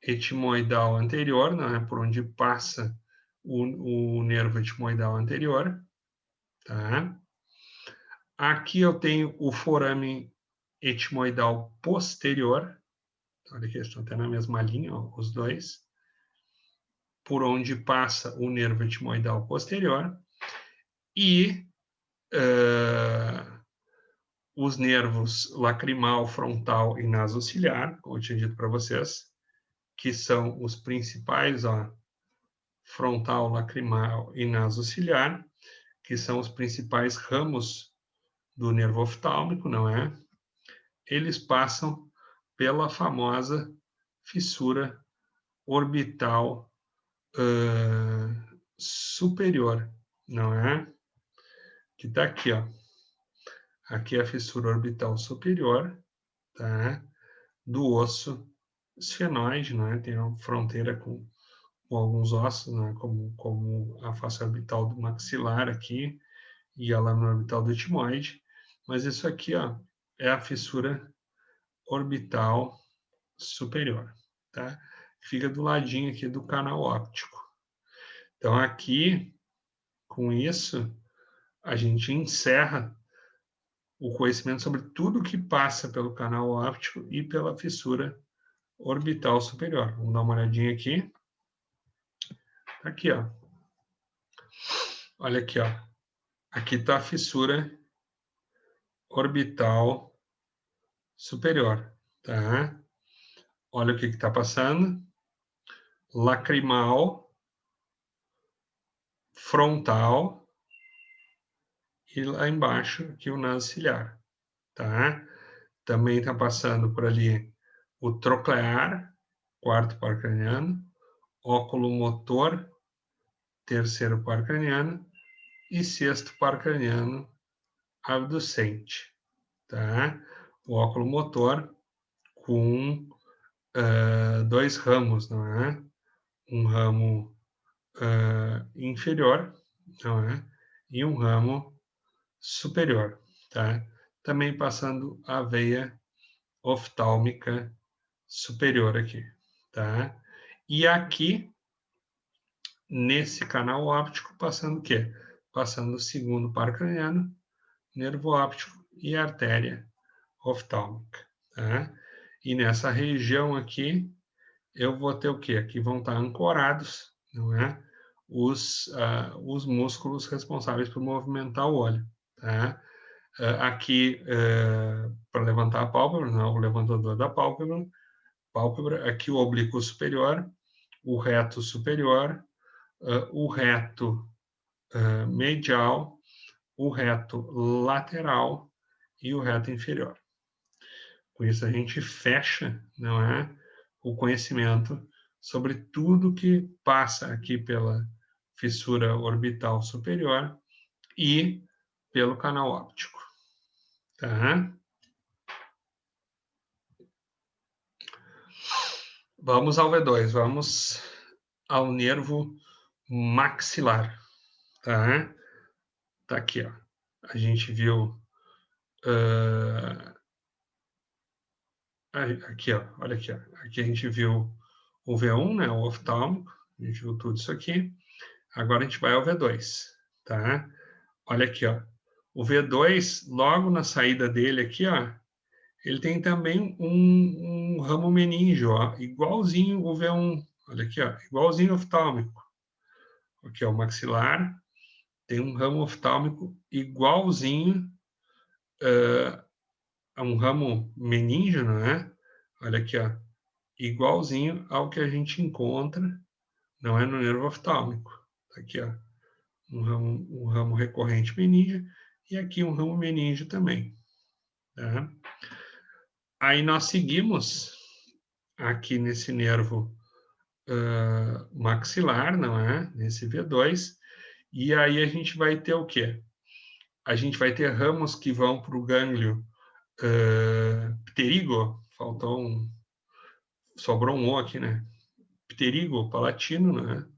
etimoidal anterior, não é? Por onde passa o nervo etimoidal anterior, tá? Aqui eu tenho o forame etimoidal posterior, olha aqui, estão até na mesma linha, ó, os dois, por onde passa o nervo etimoidal posterior, e os nervos lacrimal, frontal e nasociliar, como eu tinha dito para vocês, que são os principais, ó, frontal, lacrimal e nasociliar, que são os principais ramos do nervo oftálmico, não é? Eles passam pela famosa fissura orbital superior, não é? Que está aqui, ó. Aqui é a fissura orbital superior, tá? Do osso esfenoide, não é? Tem uma fronteira com alguns ossos, né? Como a face orbital do maxilar aqui e a lâmina orbital do etimoide. Mas isso aqui, ó, é a fissura orbital superior, tá? Fica do ladinho aqui do canal óptico. Então, aqui, com isso, a gente encerra o conhecimento sobre tudo que passa pelo canal óptico e pela fissura orbital superior. Vamos dar uma olhadinha aqui. Aqui, ó. Olha aqui, ó. Aqui está a fissura orbital superior, tá? Olha o que está passando. Lacrimal, frontal e lá embaixo aqui o nasociliar, tá? Também está passando por ali o troclear, quarto par craniano, óculo motor, terceiro par craniano e sexto par craniano abducente, tá? O óculo motor com dois ramos, não é? Um ramo inferior, não é? E um ramo superior, tá? Também passando a veia oftálmica superior aqui, tá? E aqui, nesse canal óptico, passando o quê? Passando o segundo par craniano, nervo óptico e artéria oftálmica, tá? E nessa região aqui, eu vou ter o quê? Aqui vão estar ancorados, não é? Os músculos responsáveis por movimentar o olho, tá? Aqui, para levantar a pálpebra, não, o levantador da pálpebra, aqui o oblíquo superior, o reto superior, o reto medial, o reto lateral e o reto inferior. Com isso, a gente fecha, não é, o conhecimento sobre tudo que passa aqui pela fissura orbital superior e pelo canal óptico. Tá? Vamos ao V2, vamos ao nervo maxilar. Tá? Tá aqui, ó. A gente viu aqui, ó, olha aqui, ó. Aqui a gente viu o V1, né, o oftálmico, a gente viu tudo isso aqui. Agora a gente vai ao V2, tá? Olha aqui, ó. O V2, logo na saída dele aqui, ó, ele tem também um ramo meníngeo, ó, igualzinho o V1. Olha aqui, ó, igualzinho o oftálmico. Aqui, ó, o maxilar tem um ramo oftálmico igualzinho a um ramo meníngeo, não é? Olha aqui, ó, igualzinho ao que a gente encontra, não é, no nervo oftálmico. Aqui, ó, um ramo recorrente meníngeo e aqui um ramo meníngeo também. Tá? Aí nós seguimos aqui nesse nervo maxilar, não é? Nesse V2, e aí a gente vai ter o quê? A gente vai ter ramos que vão para o gânglio pterígo, sobrou um O aqui, né? Pterígo palatino, né?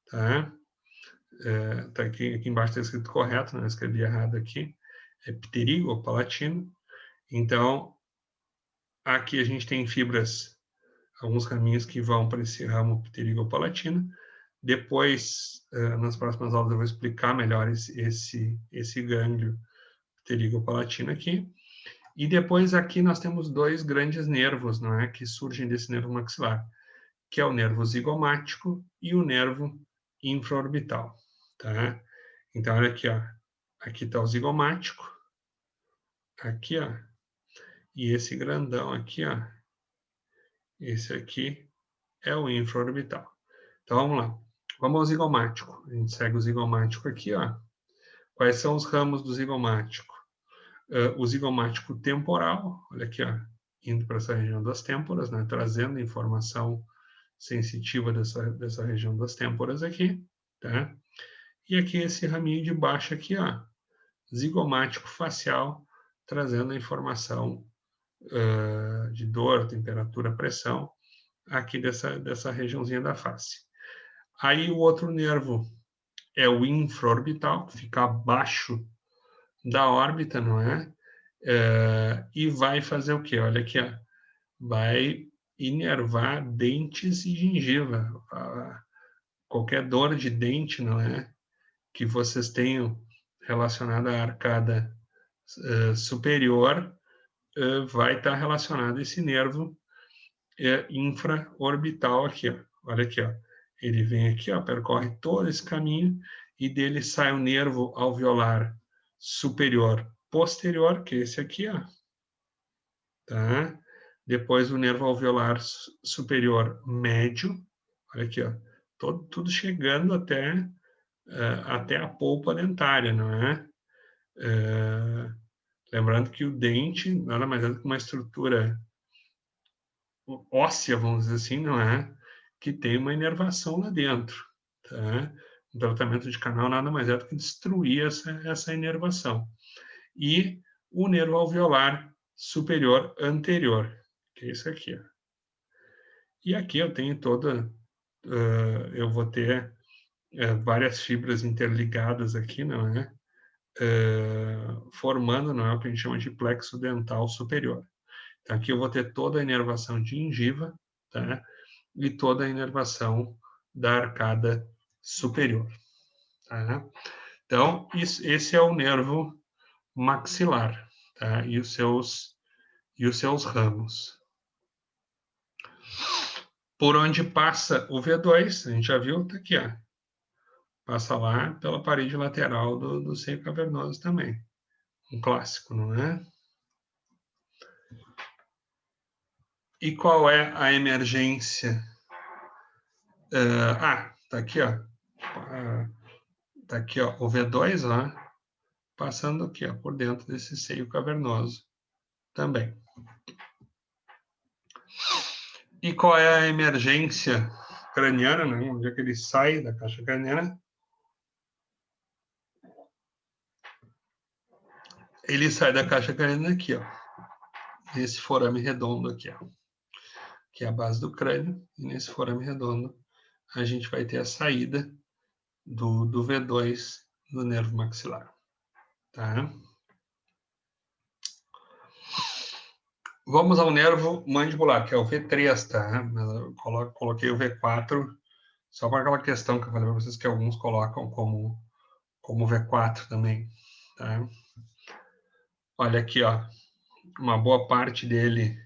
Tá? Tá aqui embaixo está escrito correto, né? Eu escrevi errado aqui. É pterígo palatino. Então, aqui a gente tem fibras, alguns caminhos que vão para esse ramo pterigo-palatino. Depois, nas próximas aulas, eu vou explicar melhor esse gânglio pterigo-palatino aqui. E depois aqui nós temos dois grandes nervos, não é, que surgem desse nervo maxilar, que é o nervo zigomático e o nervo infraorbital, tá? Então, olha aqui, ó. Aqui está o zigomático. Aqui, ó. E esse grandão aqui, ó. Esse aqui é o infraorbital. Então, vamos lá. Vamos ao zigomático. A gente segue o zigomático aqui, ó. Quais são os ramos do zigomático? O zigomático temporal, olha aqui, ó, indo para essa região das têmporas, né, trazendo informação sensitiva dessa região das têmporas aqui, tá? E aqui esse raminho de baixo aqui, ó, zigomático facial, trazendo a informação de dor, temperatura, pressão, aqui dessa regiãozinha da face. Aí o outro nervo é o infraorbital, que fica abaixo da órbita, não é? E vai fazer o quê? Olha aqui, ó. Vai inervar dentes e gengiva. Qualquer dor de dente, não é? Que vocês tenham relacionada à arcada superior, vai estar relacionado a esse nervo infraorbital aqui, ó. Olha aqui, ó. Ele vem aqui, ó, percorre todo esse caminho e dele sai o nervo alveolar superior posterior, que é esse aqui, ó. Tá? Depois o nervo alveolar superior médio, olha aqui, ó. Tudo chegando até a polpa dentária, não é? Lembrando que o dente nada mais é do que uma estrutura óssea, vamos dizer assim, não é? Que tem uma inervação lá dentro, tá? O tratamento de canal nada mais é do que destruir essa inervação. E o nervo alveolar superior anterior, que é isso aqui, ó. E aqui eu tenho eu vou ter várias fibras interligadas aqui, não é? Formando, não é, o que a gente chama de plexo dental superior. Então, aqui eu vou ter toda a inervação de gengiva, tá? E toda a inervação da arcada superior, tá? Então, esse é o nervo maxilar, tá? E os seus ramos. Por onde passa o V2, a gente já viu, tá aqui, ó. Passa lá pela parede lateral do seio cavernoso também. Um clássico, não é? E qual é a emergência? Tá aqui, ó. Tá aqui, ó, o V2, ó, passando aqui, ó, por dentro desse seio cavernoso também. E qual é a emergência craniana, né? Onde é que ele sai da caixa craniana? Ele sai da caixa craniana aqui, ó. Nesse forame redondo aqui, ó. Que é a base do crânio. E nesse forame redondo a gente vai ter a saída do V2 do nervo maxilar, tá? Vamos ao nervo mandibular, que é o V3, tá? Eu coloquei o V4 só para aquela questão que eu falei para vocês que alguns colocam como V4 também, tá? Olha aqui, ó, uma boa parte dele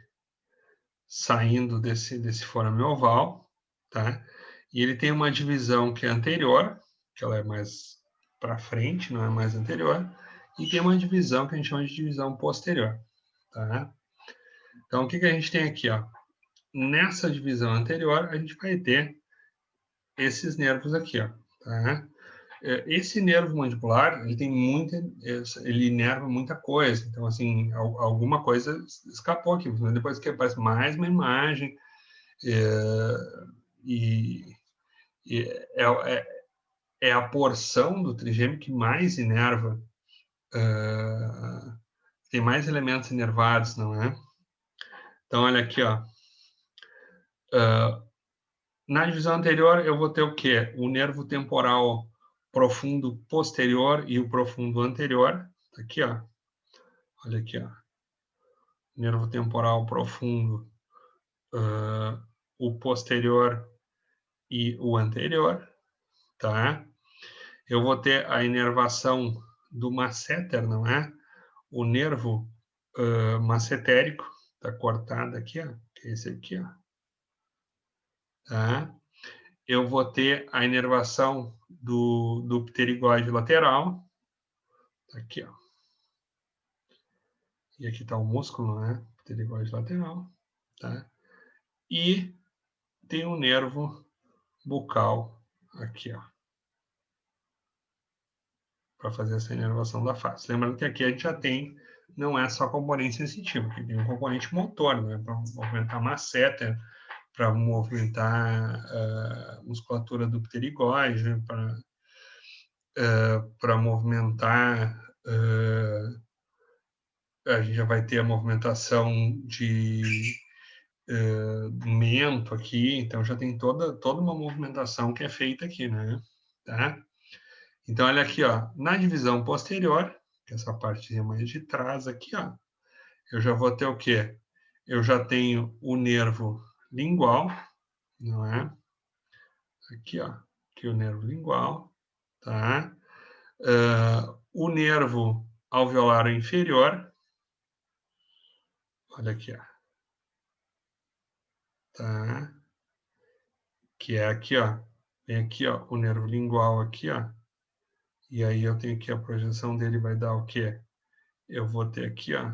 saindo desse forame oval, tá? E ele tem uma divisão que é anterior, que ela é mais para frente, não é mais anterior, e tem uma divisão que a gente chama de divisão posterior, tá? Então, o que a gente tem aqui, ó? Nessa divisão anterior, a gente vai ter esses nervos aqui, ó, tá? Esse nervo mandibular, ele inerva muita coisa. Então, assim, alguma coisa escapou aqui. Depois que aparece mais uma imagem, e é a porção do trigêmeo que mais inerva, tem mais elementos inervados, não é? Então, olha aqui, ó. Na divisão anterior, eu vou ter o quê? O nervo temporal profundo posterior e o profundo anterior. Aqui, ó. Olha aqui, ó. Nervo temporal profundo, o posterior e o anterior, tá? Eu vou ter a inervação do masseter, não é? O nervo massetérico, tá cortado aqui, ó, que é esse aqui, ó. Tá? Eu vou ter a inervação do pterigóide lateral, Aqui, ó. E aqui está o músculo, né? Pterigóide lateral, tá? E tem um nervo bucal aqui, ó, para fazer essa inervação da face. Lembrando que aqui a gente já tem, não é só componente sensitivo, aqui tem um componente motor, né? Para movimentar masseter, para movimentar a musculatura do pterigóide, para movimentar, a gente já vai ter a movimentação do mento aqui, então já tem toda uma movimentação que é feita aqui, né? Tá? Então, olha aqui, ó, na divisão posterior, que é essa partezinha mais de trás aqui, ó, eu já vou ter o quê? Eu já tenho o nervo lingual, não é? Aqui, ó, aqui o nervo lingual, tá? O nervo alveolar inferior, olha aqui, ó, tá? Que é aqui, ó, vem aqui, ó, o nervo lingual aqui, ó, e aí eu tenho aqui a projeção dele vai dar o quê? Eu vou ter aqui, ó,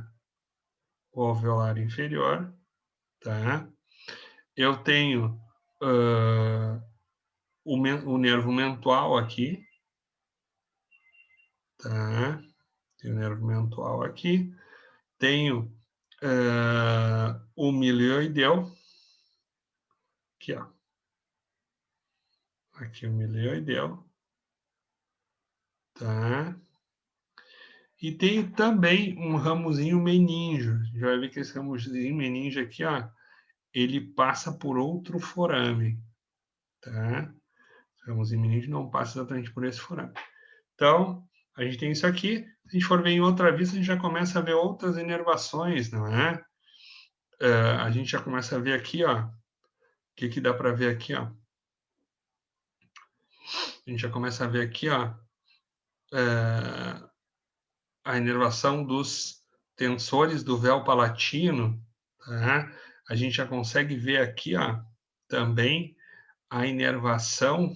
o alveolar inferior, tá? Eu tenho o nervo mentual aqui, tá? Tem o nervo mentual aqui. Tenho o milioideu, aqui, ó. Aqui o milioideu, tá? E tenho também um ramozinho meníngeo. Já vai ver que esse ramozinho meníngeo aqui, ó, ele passa por outro forame, tá? O ramozinho meníngeo não passa exatamente por esse forame. Então, a gente tem isso aqui. Se a gente for ver em outra vista, a gente já começa a ver outras inervações, não é? A gente já começa a ver aqui, ó. O que dá para ver aqui, ó? A gente já começa a ver aqui, ó, a inervação dos tensores do véu palatino, tá? A gente já consegue ver aqui, ó, também a inervação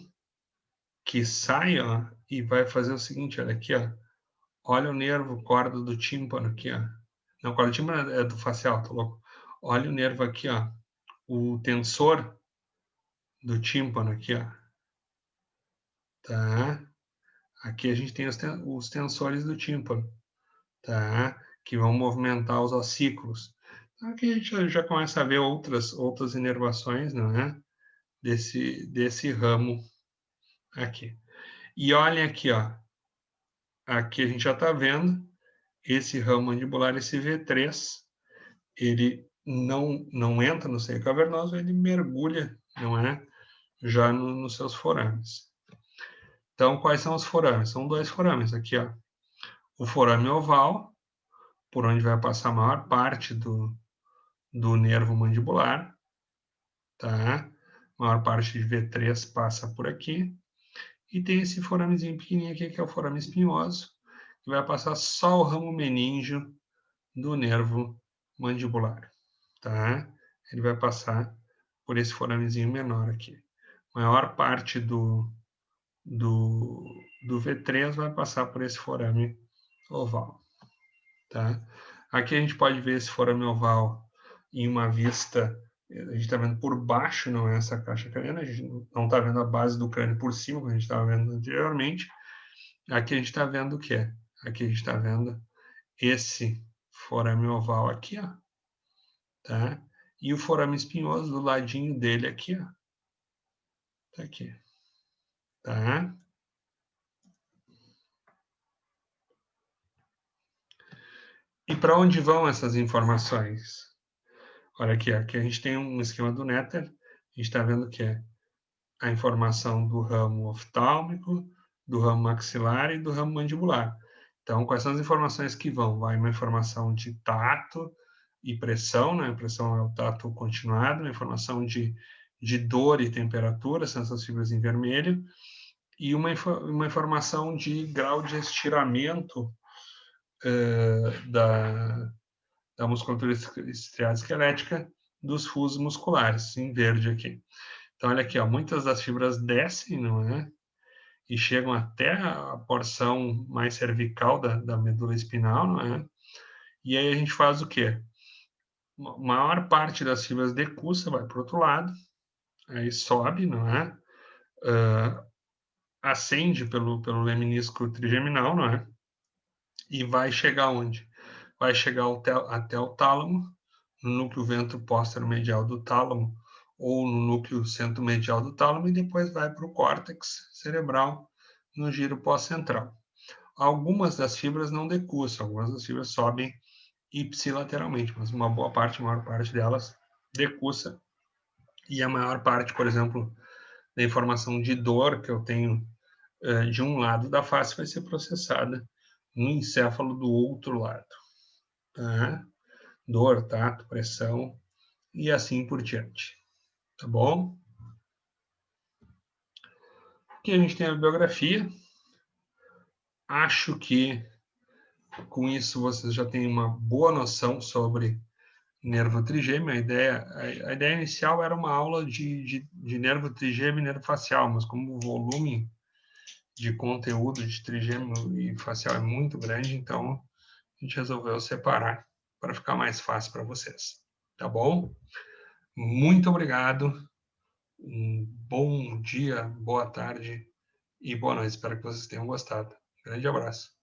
que sai, ó, e vai fazer o seguinte, olha aqui, ó. Olha o nervo corda do tímpano aqui, ó. Não, corda do tímpano é do facial, tô louco. Olha o nervo aqui, ó. O tensor do tímpano aqui, ó. Tá? Aqui a gente tem os tensores do tímpano, tá? Que vão movimentar os ossículos. Então, aqui a gente já começa a ver outras inervações, não é? Desse ramo aqui. E olhem aqui, ó. Aqui a gente já está vendo esse ramo mandibular, esse V3, ele não entra no seio cavernoso, ele mergulha, não é? Já nos seus forames. Então, quais são os forames? São dois forames aqui, ó. O forame oval, por onde vai passar a maior parte do nervo mandibular, tá? A maior parte de V3 passa por aqui. E tem esse foramezinho pequenininho aqui, que é o forame espinhoso, que vai passar só o ramo meníngeo do nervo mandibular, tá? Ele vai passar por esse foramezinho menor aqui. A maior parte do V3 vai passar por esse forame oval, tá? Aqui a gente pode ver esse forame oval em uma vista, a gente está vendo por baixo, não é essa caixa craniana, a gente não está vendo a base do crânio por cima, como a gente estava vendo anteriormente. Aqui a gente está vendo o quê? Aqui a gente está vendo esse forame oval aqui, ó, tá? E o forame espinhoso do ladinho dele aqui, ó. Tá aqui, tá? E para onde vão essas informações? Olha aqui, aqui a gente tem um esquema do Netter, a gente está vendo que é a informação do ramo oftálmico, do ramo maxilar e do ramo mandibular. Então, quais são as informações que vão? Vai uma informação de tato e pressão, né? A pressão é o tato continuado, uma informação de dor e temperatura, são essas fibras em vermelho, e uma informação de grau de estiramento da musculatura estriada esquelética dos fusos musculares, em verde aqui. Então, olha aqui, ó, muitas das fibras descem, não é? e chegam até a porção mais cervical da medula espinal, não é? E aí a gente faz o quê? A maior parte das fibras decursa, vai para o outro lado, aí sobe, não é? Ascende pelo leminisco trigeminal, não é? E vai chegar onde? Vai chegar até o tálamo, no núcleo ventro-póstero-medial do tálamo, ou no núcleo centro-medial do tálamo, e depois vai para o córtex cerebral, no giro pós-central. Algumas das fibras não decursam, algumas das fibras sobem ipsilateralmente, mas uma boa parte, a maior parte delas, decursa. E a maior parte, por exemplo, da informação de dor que eu tenho de um lado da face vai ser processada no encéfalo do outro lado. Tá? Dor, tato, pressão e assim por diante. Tá bom? Aqui a gente tem a bibliografia. Acho que com isso vocês já têm uma boa noção sobre nervo trigêmeo. A ideia inicial era uma aula de nervo trigêmeo e nervo facial, mas como o volume de conteúdo de trigêmeo e facial é muito grande, então a gente resolveu separar para ficar mais fácil para vocês. Tá bom? Muito obrigado. Um bom dia, boa tarde e boa noite. Espero que vocês tenham gostado. Grande abraço.